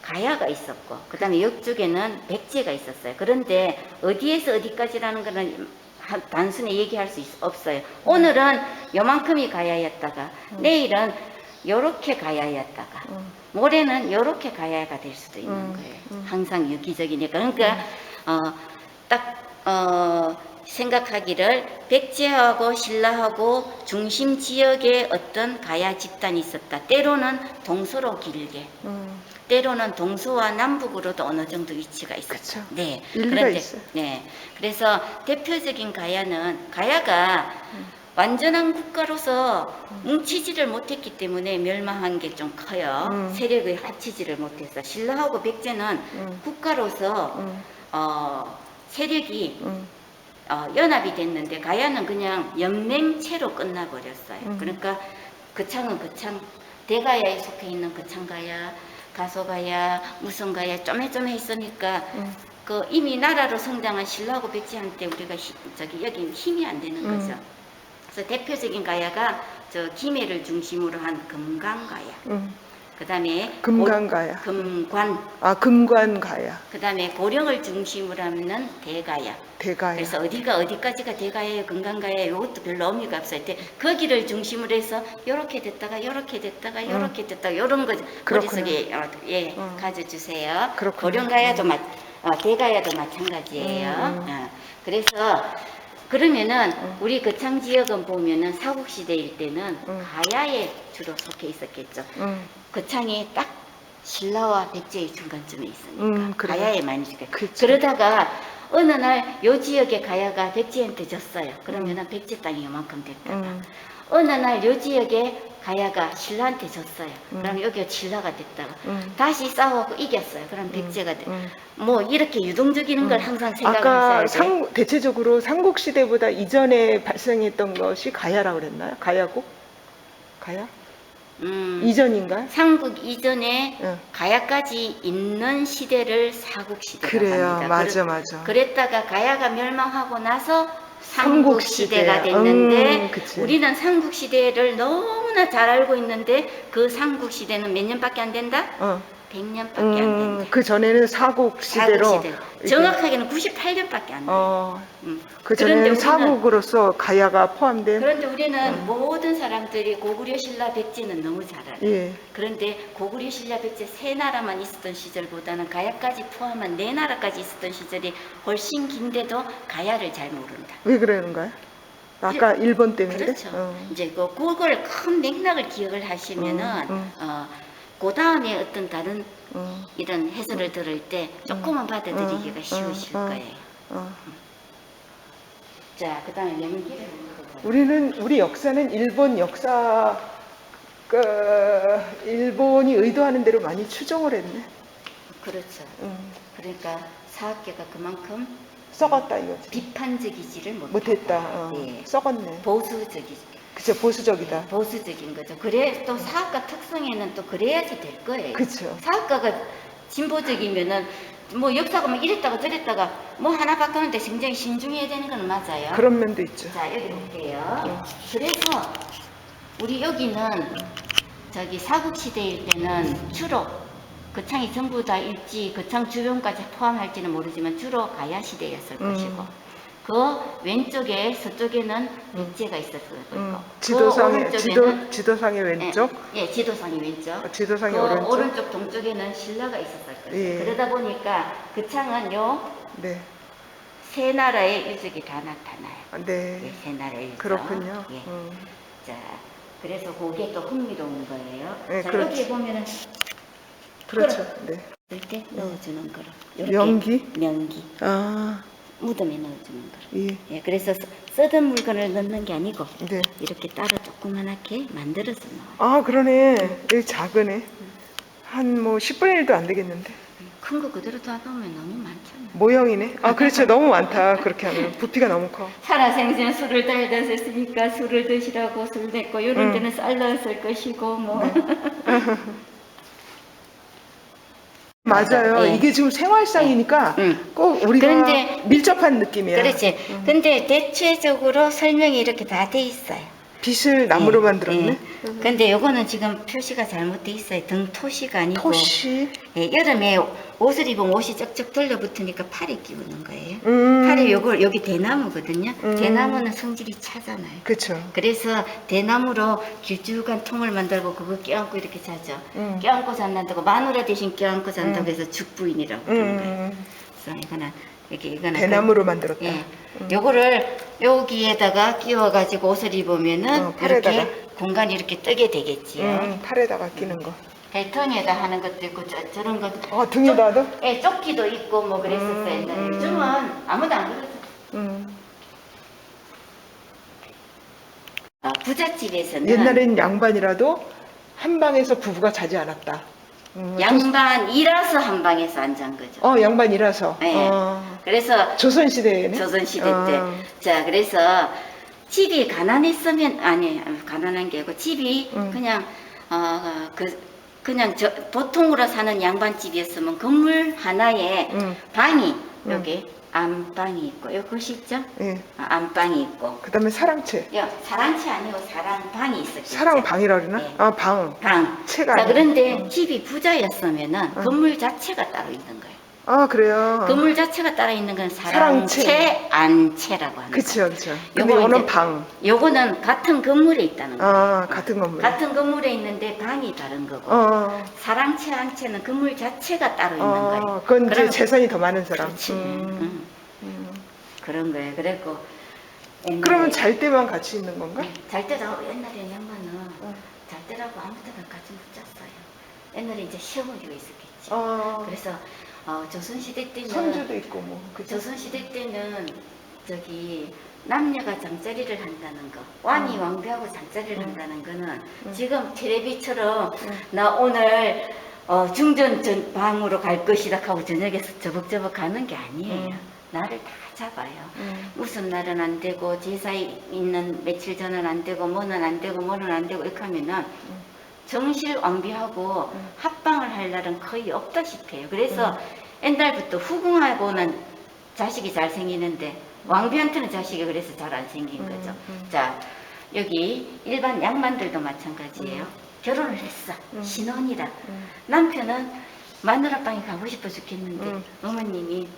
가야가 있었고 그 다음에 옆쪽에는 백제가 있었어요. 그런데 어디에서 어디까지라는 거는 단순히 얘기할 수 없어요. 오늘은 요만큼이 가야였다가 내일은 요렇게 가야였다가 모레는 요렇게 가야가 될 수도 있는 거예요. 항상 유기적이니까. 그러니까 생각하기를 백제하고 신라하고 중심 지역에 어떤 가야 집단이 있었다. 때로는 동서로 길게, 때로는 동서와 남북으로도 어느 정도 위치가 있었죠. 그쵸. 네. 일리가 있어요. 네. 그래서 대표적인 가야가 완전한 국가로서 뭉치지를 못했기 때문에 멸망한 게 좀 커요. 세력을 합치지를 못해서 신라하고 백제는 국가로서 세력이 연합이 됐는데 가야는 그냥 연맹체로 끝나버렸어요. 그러니까 거창은 거창, 대가야에 속해 있는 거창가야, 가소가야, 무슨 가야 쪼매쪼매 있으니까 그 이미 나라로 성장한 신라하고 백제한테 우리가 여기 힘이 안 되는 거죠. 그래서 대표적인 가야가 저 김해를 중심으로 한 금강가야. 그 다음에 금강가야. 금관. 금관가야. 그 다음에 고령을 중심으로 하면은 대가야. 대가야. 그래서 어디까지가 대가예요, 금강가예요. 이것도 별로 의미가 없어요. 거기를 중심으로 해서 요렇게 됐다가 요렇게 됐다가 요렇게 됐다가 요런 거 머릿속에 가져주세요. 고령가야도 대가야도 마찬가지예요. 그래서 그러면은 우리 거창 지역은 보면은 사국시대일 때는 가야에 주로 속해 있었겠죠. 거창이 딱 신라와 백제의 중간쯤에 있으니까 가야에 많이 있어요. 그러다가 어느 날 요 지역의 가야가 백제한테 졌어요. 그러면은 백제 땅이 요만큼 됐다가 어느 날 요 지역의 가야가 신라한테 졌어요. 그럼 여기가 신라가 됐다가 다시 싸우고 이겼어요. 그럼 백제가 뭐 이렇게 유동적인 걸 항상 생각을 아까 했어야 돼요. 대체적으로 삼국시대보다 이전에 발생했던 것이 가야라고 그랬나요? 가야고? 가야? 이전인가요? 삼국 이전에 가야까지 있는 시대를 사국시대라고 그래요. 합니다. 맞아. 그랬다가 가야가 멸망하고 나서 삼국시대가 됐는데 우리는 삼국시대를 너무나 잘 알고 있는데 그 삼국시대는 몇 년밖에 안 된다? 100년밖에 안 된다. 그 전에는 사국시대로 정확하게는 98년밖에 안 돼요. 그 전에는 사국으로서 가야가 포함된. 그런데 우리는 모든 사람들이 고구려, 신라, 백제는 너무 잘 알아요. 예. 그런데 고구려, 신라, 백제 세 나라만 있었던 시절보다는 가야까지 포함한 네 나라까지 있었던 시절이 훨씬 긴데도 가야를 잘 모른다. 왜 그러는가요? 아까 일본 때문에. 그렇죠. 이제 그걸 큰 맥락을 기억을 하시면은 그 다음에 어떤 다른 이런 해설을 들을 때 조금은 받아들이기가 쉬우실 거예요. 자, 그 다음에 명기를 우리 역사는 일본 역사, 일본이 의도하는 대로 많이 추종을 했네. 그렇죠. 그러니까 사학계가 그만큼 썩었다 이거지. 비판적이지를 못했다. 예. 썩었네. 보수적이지. 그쵸, 보수적이다. 보수적인 거죠. 그래 또 사학과 특성에는 또 그래야지 될 거예요. 그쵸. 사학과가 진보적이면은 뭐 역사가 막 이랬다가 저랬다가 뭐 하나 바꾸는데 굉장히 신중해야 되는 건 맞아요. 그런 면도 있죠. 자 여기 볼게요. 그래서 우리 여기는 저기 사국시대일 때는 주로 거창이 전부 다 일지 거창 주변까지 포함할지는 모르지만 주로 가야 시대였을 것이고 그 왼쪽에 서쪽에는 백제가 있었을 거고 지도상의 그 오른쪽에는 지도상의 왼쪽, 예, 지도상이 왼쪽 지도상의 그 오른쪽. 동쪽에는 신라가 있었을 거예요. 예. 그러다 보니까 거창은 요 네, 세 나라의 유적이 다 나타나요. 네, 예, 세 나라의 유적. 그렇군요. 예. 자, 그래서 그게 또 흥미로운 거예요. 예, 자, 그렇죠. 여기 보면은 그렇죠. 네. 이렇게 넣어주는 거로. 요렇게 명기? 명기. 아, 무덤에 넣어주는 거로. 예, 예, 그래서 쓰던 물건을 넣는 게 아니고 네. 이렇게 따로 조그만하게 만들어서 넣어요. 아, 그러네. 여기 작으네. 한 뭐 10분의 1도 안 되겠는데. 큰 거 그대로 놔두면 너무 많잖아요. 모형이네. 아, 그렇죠. 너무 많다. 그렇게 하면 부피가 너무 커. 살아생전 술을 달다 썼으니까 술을 드시라고 술 냈고 이런 데는 쌀 넣었을 것이고 뭐. 맞아요. 예. 이게 지금 생활상이니까 꼭 우리가 그런데- 밀접한 느낌이야. 그렇지. 근데 대체적으로 설명이 이렇게 다 돼 있어요. 빛을 나무로 예, 만들었네. 예. 근데 요거는 지금 표시가 잘못돼 있어요. 등 토시가 아니고. 토시. 예, 여름에 옷을 입으면 옷이 쩍쩍 들려붙으니까 팔에 끼우는 거예요. 음. 팔에 요걸 여기 대나무거든요. 대나무는 성질이 차잖아요. 그렇죠. 그래서 대나무로 길쭉한 통을 만들고 그거 껴안고 이렇게 자죠. 껴안고 잔다고 마누라 대신 껴안고 잔다고 해서 죽부인이라고 부르는 거예요. 그래서 이거는 대나무로 만들었다. 예. 요거를 여기에다가 끼워가지고 옷을 입으면은 팔에다가. 이렇게 공간이 이렇게 뜨게 되겠지요. 팔에다가 끼는 거. 배통에다 하는 것도 있고 저런 거. 등에다도? 예, 조끼도 있고 뭐 그랬었어요. 옛날에. 요즘은 아무도 안 그러죠. 부잣집에서는 옛날엔 양반이라도 한 방에서 부부가 자지 않았다. 양반이라서 한 방에서 안 잔 거죠. 양반이라서. 예. 그래서 조선시대에는? 조선시대 때. 자, 그래서 집이 가난했으면, 아니, 가난한 게 아니고 집이 그냥, 그냥 보통으로 사는 양반집이었으면 건물 하나에 방이, 여기 안방이 있고, 여기 보시죠? 예. 안방이 있고. 그 다음에 사랑채. 사랑채 아니고 사랑방이 있었겠죠. 사랑방이라 그러나? 예. 방. 방. 채가 자, 아니고. 그런데 집이 부자였으면은 건물 자체가 따로 있는 거예요. 그래요. 건물 자체가 따로 있는 건 사랑채. 사랑채, 안채라고 하는 그쵸, 거예요. 그쵸. 근데 요거 이거는 이제- 방. 요거는 같은 건물에 있다는 거예요. 같은 건물. 같은 건물에 있는데 방이 다른 거고 사랑채, 안채는 건물 자체가 따로 있는 거예요. 그건 이제 그럼- 재산이 더 많은 사람. 그렇지. 그런 거예요. 그랬고 옛날에- 그러면 잘 때만 같이 있는 건가? 잘 때라고 옛날에 양반은 잘 때라고 아무 때나 같이 못 잤어요. 옛날에 이제 시어머니가 있었겠지. 그래서 조선시대 때는 손주도 있고 뭐. 그죠? 조선시대 때는 저기 남녀가 잠자리를 한다는 거, 왕이 왕비하고 잠자리를 한다는 거는 지금 텔레비처럼 나 오늘 중전 전 방으로 갈 것이다 하고 저녁에 저벅저벅 가는 게 아니에요. 날을 다 잡아요. 무슨 날은 안 되고 제사 있는 며칠 전은 안 되고 뭐는 안 되고 뭐는 안 되고 이렇게 하면은 정실 왕비하고 합방을 할 날은 거의 없다시피 해요. 그래서 옛날부터 후궁하고는 자식이 잘 생기는데 왕비한테는 자식이 그래서 잘 안 생긴 거죠. 자, 여기 일반 양반들도 마찬가지예요. 결혼을 했어. 신혼이라. 남편은 마누라방에 가고 싶어 죽겠는데 어머님이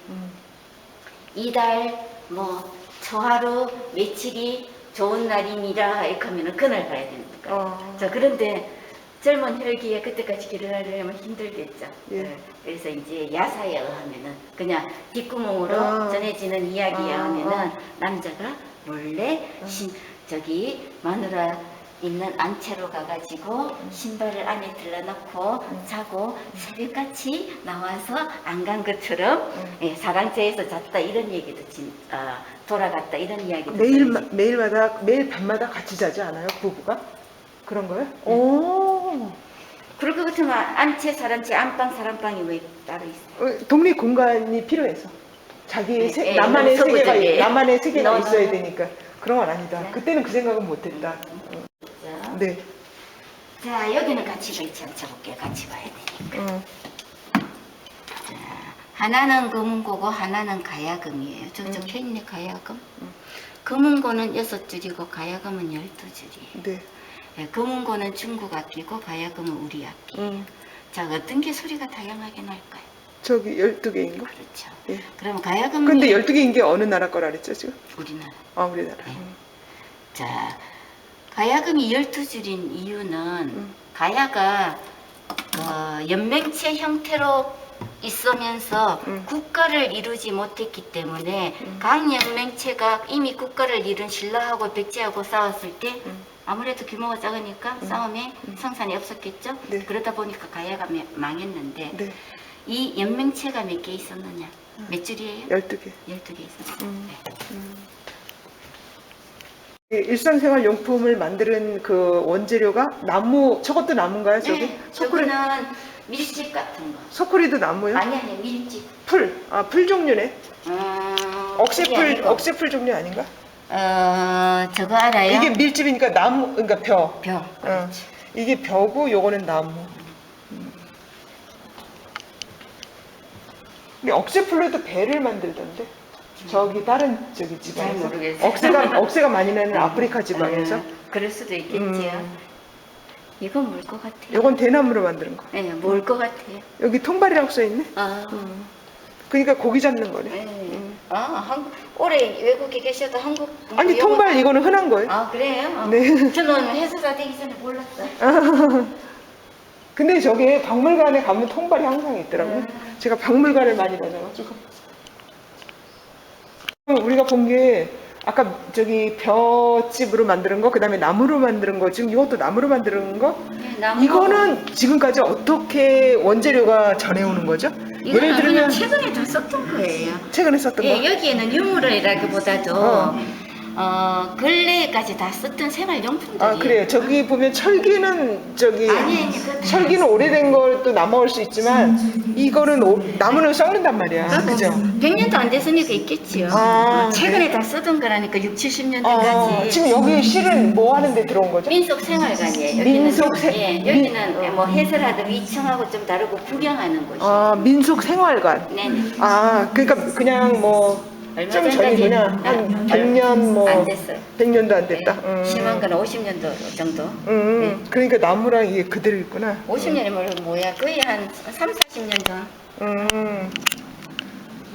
이달 뭐 초하루 며칠이 좋은 날입니다. 이렇게 하면은 그날 가야 되는 거예요. 자, 그런데 젊은 혈기에 그때까지 결혼하려면 힘들겠죠. 예. 그래서 이제 야사에 의하면은 그냥 뒷구멍으로 전해지는 이야기에 의하면은 남자가 몰래 저기 마누라 있는 안채로 가가지고 신발을 안에 들러놓고 자고 새벽같이 나와서 안 간 것처럼 사랑채에서 잤다 이런 얘기도 돌아갔다 이런 이야기도 매일 밤마다 같이 자지 않아요? 부부가? 그런 거요? 오. 그럴 것 같으면 안채, 사랑채, 안방, 사랑방이 왜 따로 있어요? 독립 공간이 필요해서. 자기 네, 나만의 너무 세계가 서구적이에요. 있어야 너무- 되니까. 그런 건 아니다. 그때는 그 생각은 못했다. 네. 자, 여기는 가치가 있지 않죠? 볼게요. 같이 봐야 되니까. 자, 하나는 금은고고 하나는 가야금이에요. 저 적혀있네, 가야금. 금은고는 6줄이고 가야금은 12줄이에요. 네. 예, 금은고는 중국 악기고 가야금은 우리 악기. 자, 어떤 게 소리가 다양하게 날까요? 저기 12개인가? 그렇죠. 예. 그럼 가야금이 근데 12개인 게 어느 나라 거라 그랬죠, 지금? 우리나라. 아, 우리나라. 네. 자, 가야금이 12줄인 이유는 가야가 연맹체 형태로 있으면서 국가를 이루지 못했기 때문에 각 연맹체가 이미 국가를 이룬 신라하고 백제하고 싸웠을 때 아무래도 규모가 작으니까 싸움에 성산이 없었겠죠. 네. 그러다 보니까 가야가 망했는데 네. 이 연맹체가 몇 개 있었느냐? 몇 줄이에요? 12개. 12개 있었어요. 네. 일상생활 용품을 만드는 그 원재료가 나무, 저것도 나무인가요, 저기? 네, 저거는 밀집 같은 거. 소쿠리도 나무요? 아니, 밀집. 풀. 아, 풀 종류네. 그게 아니고. 억새풀 종류 아닌가? 저거 알아요? 이게 밀집이니까 나무, 그러니까 벼. 벼. 그렇지. 이게 벼고 요거는 나무. 근데 억새풀로도 배를 만들던데. 저기 다른 저기 지방에서. 잘 모르겠어요. 억새가 많이 나는 아프리카 지방에서. 그럴 수도 있겠지요. 이건 뭘 것 같아요? 요건 대나무로 만드는 거. 네, 뭘 것 같아요? 여기 통발이라고 써 있네. 그러니까 고기 잡는 거네. 네. 올해 외국에 계셔도 한국. 아니 영어- 통발 이거는 흔한 거예요. 아, 그래요? 네. 저는 회사가 되기 전에 몰랐어요. 근데 저게 박물관에 가면 통발이 항상 있더라고요. 제가 박물관을 많이 다녀가지고. 우리가 본 게 아까 저기 벼집으로 만드는 거, 그 다음에 나무로 만드는 거, 지금 이것도 나무로 만드는 거. 네, 나무하고- 이거는 지금까지 어떻게 원재료가 전해오는 거죠? 예를 이거는 그냥 들면 최근에 다 썼던 거예요. 최근에 썼던 거. 예, 여기에는 유물이라기보다도 근래까지 다 썼던 생활용품들이에요. 아 그래요. 저기 보면 철기는 저기 아니, 그거 다 철기는 오래된 걸 또 남아올 수 있지만 이거는 나무는 썩는단 말이야. 그죠? 100년도 안 됐으니까 있겠지요. 아, 최근에 다 쓰던 거라니까 6, 70년대까지. 지금 여기 실은 뭐 하는데 들어온 거죠? 민속생활관이에요. 여기는 뭐 해설하듯 위층하고 좀 다르고 구경하는 곳이에요. 아 민속 생활관. 네네. 아 그러니까 그냥 뭐 얼마 좀 전까지 전이구나. 한 100년 뭐 안 됐어요. 100년도 안 됐다. 네. 심한 건 50년도 정도. 그러니까 나무랑 이게 그대로 있구나. 50년이 뭐야? 거의 한 3, 40년 전.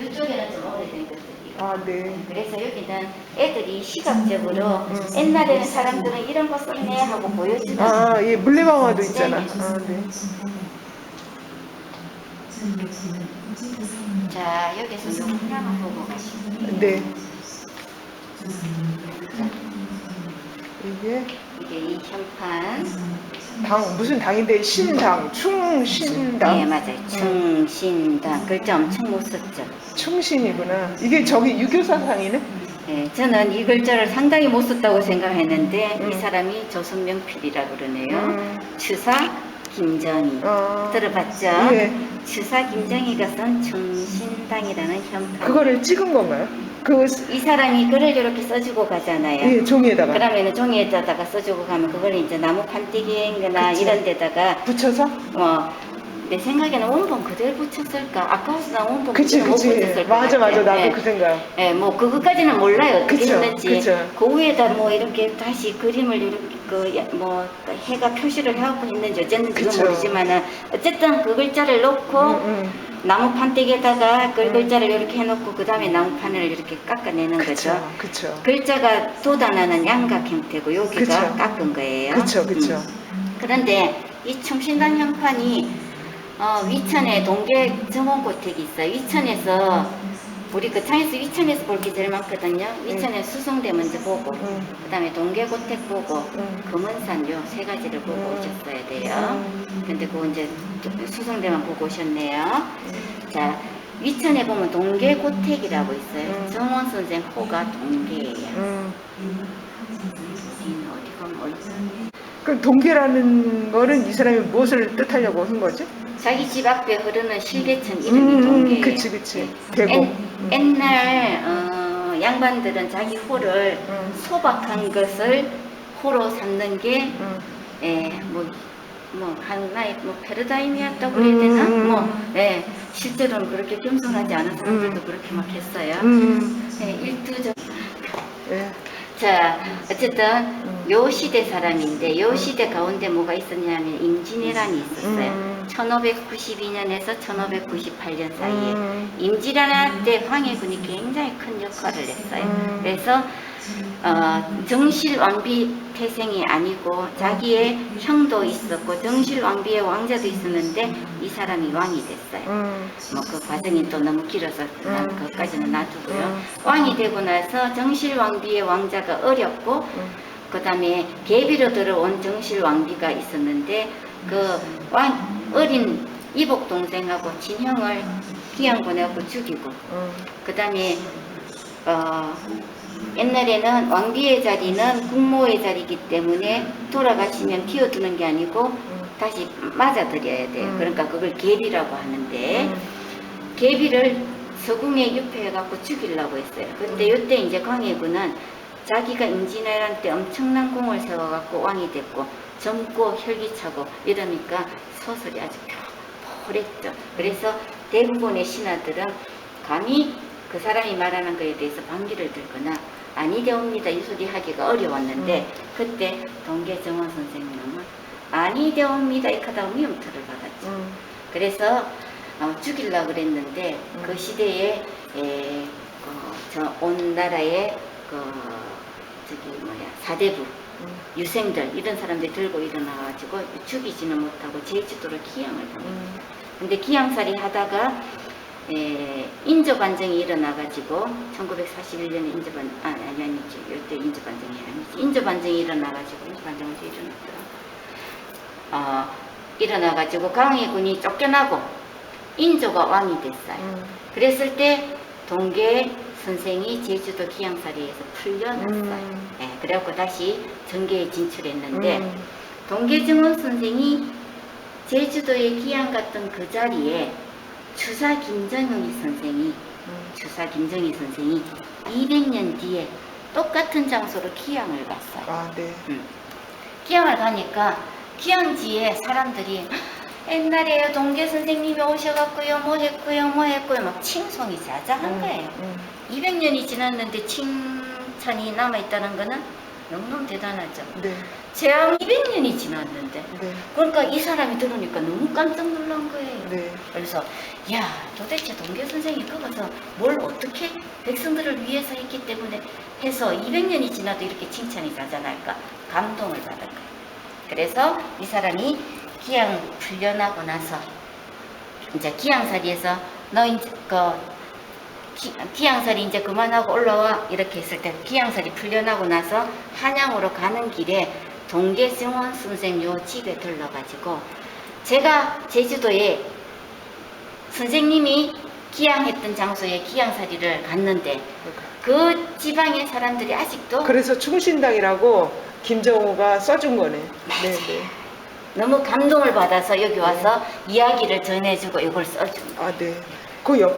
이쪽에는 좀 오래된 것들이. 아 네. 그래서 여기는 애들이 시각적으로 옛날에는 사람들은 이런 거 썼네 하고 보여주는. 아, 예, 물레방아도 있잖아. 네. 아, 네. 자, 여기서 요 하나만 보고 가시면. 네. 이게 이게 이 현판. 무슨 당인데 신당, 충신당, 네, 맞아요. 충신당. 글자 엄청 못 썼죠. 충신이구나. 이게 저기 유교사상이네. 네, 저는 이 글자를 상당히 못 썼다고 생각했는데 이 사람이 조선명필이라고 그러네요. 추사 김정희. 들어봤죠? 예. 추사 김정희가 쓴 충신당이라는 현판. 그거를 찍은 건가요? 이 사람이 글을 이렇게 써주고 가잖아요. 예, 종이에다가 그러면은 종이에다가 써주고 가면 그걸 이제 나무 판때기나 그치. 이런 데다가 붙여서? 내 생각에는 원본 그대로 붙였을까? 아까워서 나 원본 그치, 그대로 못 그치. 붙였을 것 맞아, 같아요. 맞아. 나도 예. 그 생각. 예, 뭐 그거까지는 몰라요. 어떻게 그쵸, 했는지. 그쵸. 그 위에다 뭐 이렇게 다시 그림을 이렇게 뭐 해가 표시를 해갖고 했는지 어쨌는지 그쵸. 모르지만은 어쨌든 그 글자를 놓고 나무 판때기에다가 그 글자를 이렇게 해놓고 그 다음에 나무판을 이렇게 깎아내는 거죠. 그쵸. 글자가 돋아나는 양각 형태고 여기가 그쵸. 깎은 거예요. 그쵸. 그런데 이 충신당 형판이 위천에 동계 정원고택이 있어요. 위천에서 우리 그 창에서 위천에서 볼 게 제일 많거든요. 위천에 수성대 먼저 보고 그 다음에 동계고택 보고 금은산 요 세 가지를 보고 오셨어야 돼요. 근데 그거 이제 수성대만 보고 오셨네요. 자, 위천에 보면 동계고택이라고 있어요. 정원 선생 호가 동계예요. 어디 가면 어디? 그럼 동계라는 거는 이 사람이 무엇을 뜻하려고 한 거지? 자기 집 앞에 흐르는 실개천 이름이 동계예요. 그치. 대고. 옛날 양반들은 자기 호를 소박한 것을 호로 삼는 게 예, 하나의 패러다임이었다고 그래야 되나? 예, 실제로는 그렇게 겸손하지 않은 사람들도 그렇게 막 했어요. 예, 일두적. 예. 자, 어쨌든 요 시대 사람인데 요 시대 가운데 뭐가 있었냐면 임진왜란이 있었어요. 1592년에서 1598년 사이에 임진왜란 때 광해군이 굉장히 큰 역할을 했어요. 그래서 정실왕비 태생이 아니고 자기의 형도 있었고 정실왕비의 왕자도 있었는데 이 사람이 왕이 됐어요. 뭐 그 과정이 또 너무 길어서 난 그것까지는 놔두고요. 왕이 되고 나서 정실왕비의 왕자가 어렸고 그 다음에 계비로 들어온 정실왕비가 있었는데 그 어린 이복 동생하고 친형을 기양 보내고 죽이고 그 다음에 옛날에는 왕비의 자리는 국모의 자리이기 때문에 돌아가시면 키워두는 게 아니고 다시 맞아드려야 돼요. 그러니까 그걸 계비라고 하는데 계비를 서궁에 유폐해갖고 죽이려고 했어요. 근데 이때 이제 광해군은 자기가 임진왜란 때 엄청난 공을 세워갖고 왕이 됐고 젊고 혈기차고 이러니까 서술이 아주 펄했죠. 그래서 대부분의 신하들은 감히 그 사람이 말하는 거에 대해서 반기를 들거나 아니되옵니다 이 소리 하기가 어려웠는데 그때 동계정원 선생님은 아니되옵니다 이 하다가 미움틀을 받았죠. 그래서 죽이려고 그랬는데 그 시대에 온 나라의 사대부 유생들 이런 사람들이 들고 일어나가지고 죽이지는 못하고 제주도로 기양을 보냈어요. 근데 기양살이 하다가 인조반정이 일어나가지고 1941년에 이때 인조반정이 아니지 인조반정이 일어나가지고 인조반정은 일어나가지고 광해군이 쫓겨나고 인조가 왕이 됐어요. 그랬을 때 동계 선생이 제주도 기양살이에서 풀려났어요. 그래갖고 다시 정계에 진출했는데 동계정원 선생이 제주도에 기양 갔던 그 자리에 주사 김정희 선생이 200년 뒤에 똑같은 장소로 기양을 갔어요. 아, 네. 기양을 가니까 기양지에 사람들이 옛날에 동계 선생님이 오셔갖고요 뭐 했고요 막 칭송이 자자한 거예요. 200년이 지났는데 칭찬이 남아있다는 거는 너무너무 대단하죠. 네. 재앙 200년이 지났는데 네. 그러니까 이 사람이 들으니까 너무 깜짝 놀란 거예요. 네. 그래서 야 도대체 동계 선생이 거기서 뭘 어떻게 백성들을 위해서 했기 때문에 해서 200년이 지나도 이렇게 칭찬이 자자날까 감동을 받은 거예요. 그래서 이 사람이 기양 풀려나고 나서 이제 기양살이에서 너 이제 기양살이 이제 그만하고 올라와 이렇게 했을 때 기양살이 풀려나고 나서 한양으로 가는 길에 동계정원 선생 요 집에 들러가지고 제가 제주도에 선생님이 기양했던 장소에 기양살이를 갔는데 그 지방의 사람들이 아직도 그래서 충신당이라고 김정호가 써준 거네. 네, 네. 너무 감동을 받아서 여기 와서 이야기를 전해주고 이걸 써준 거예요. 아, 네. 그 옆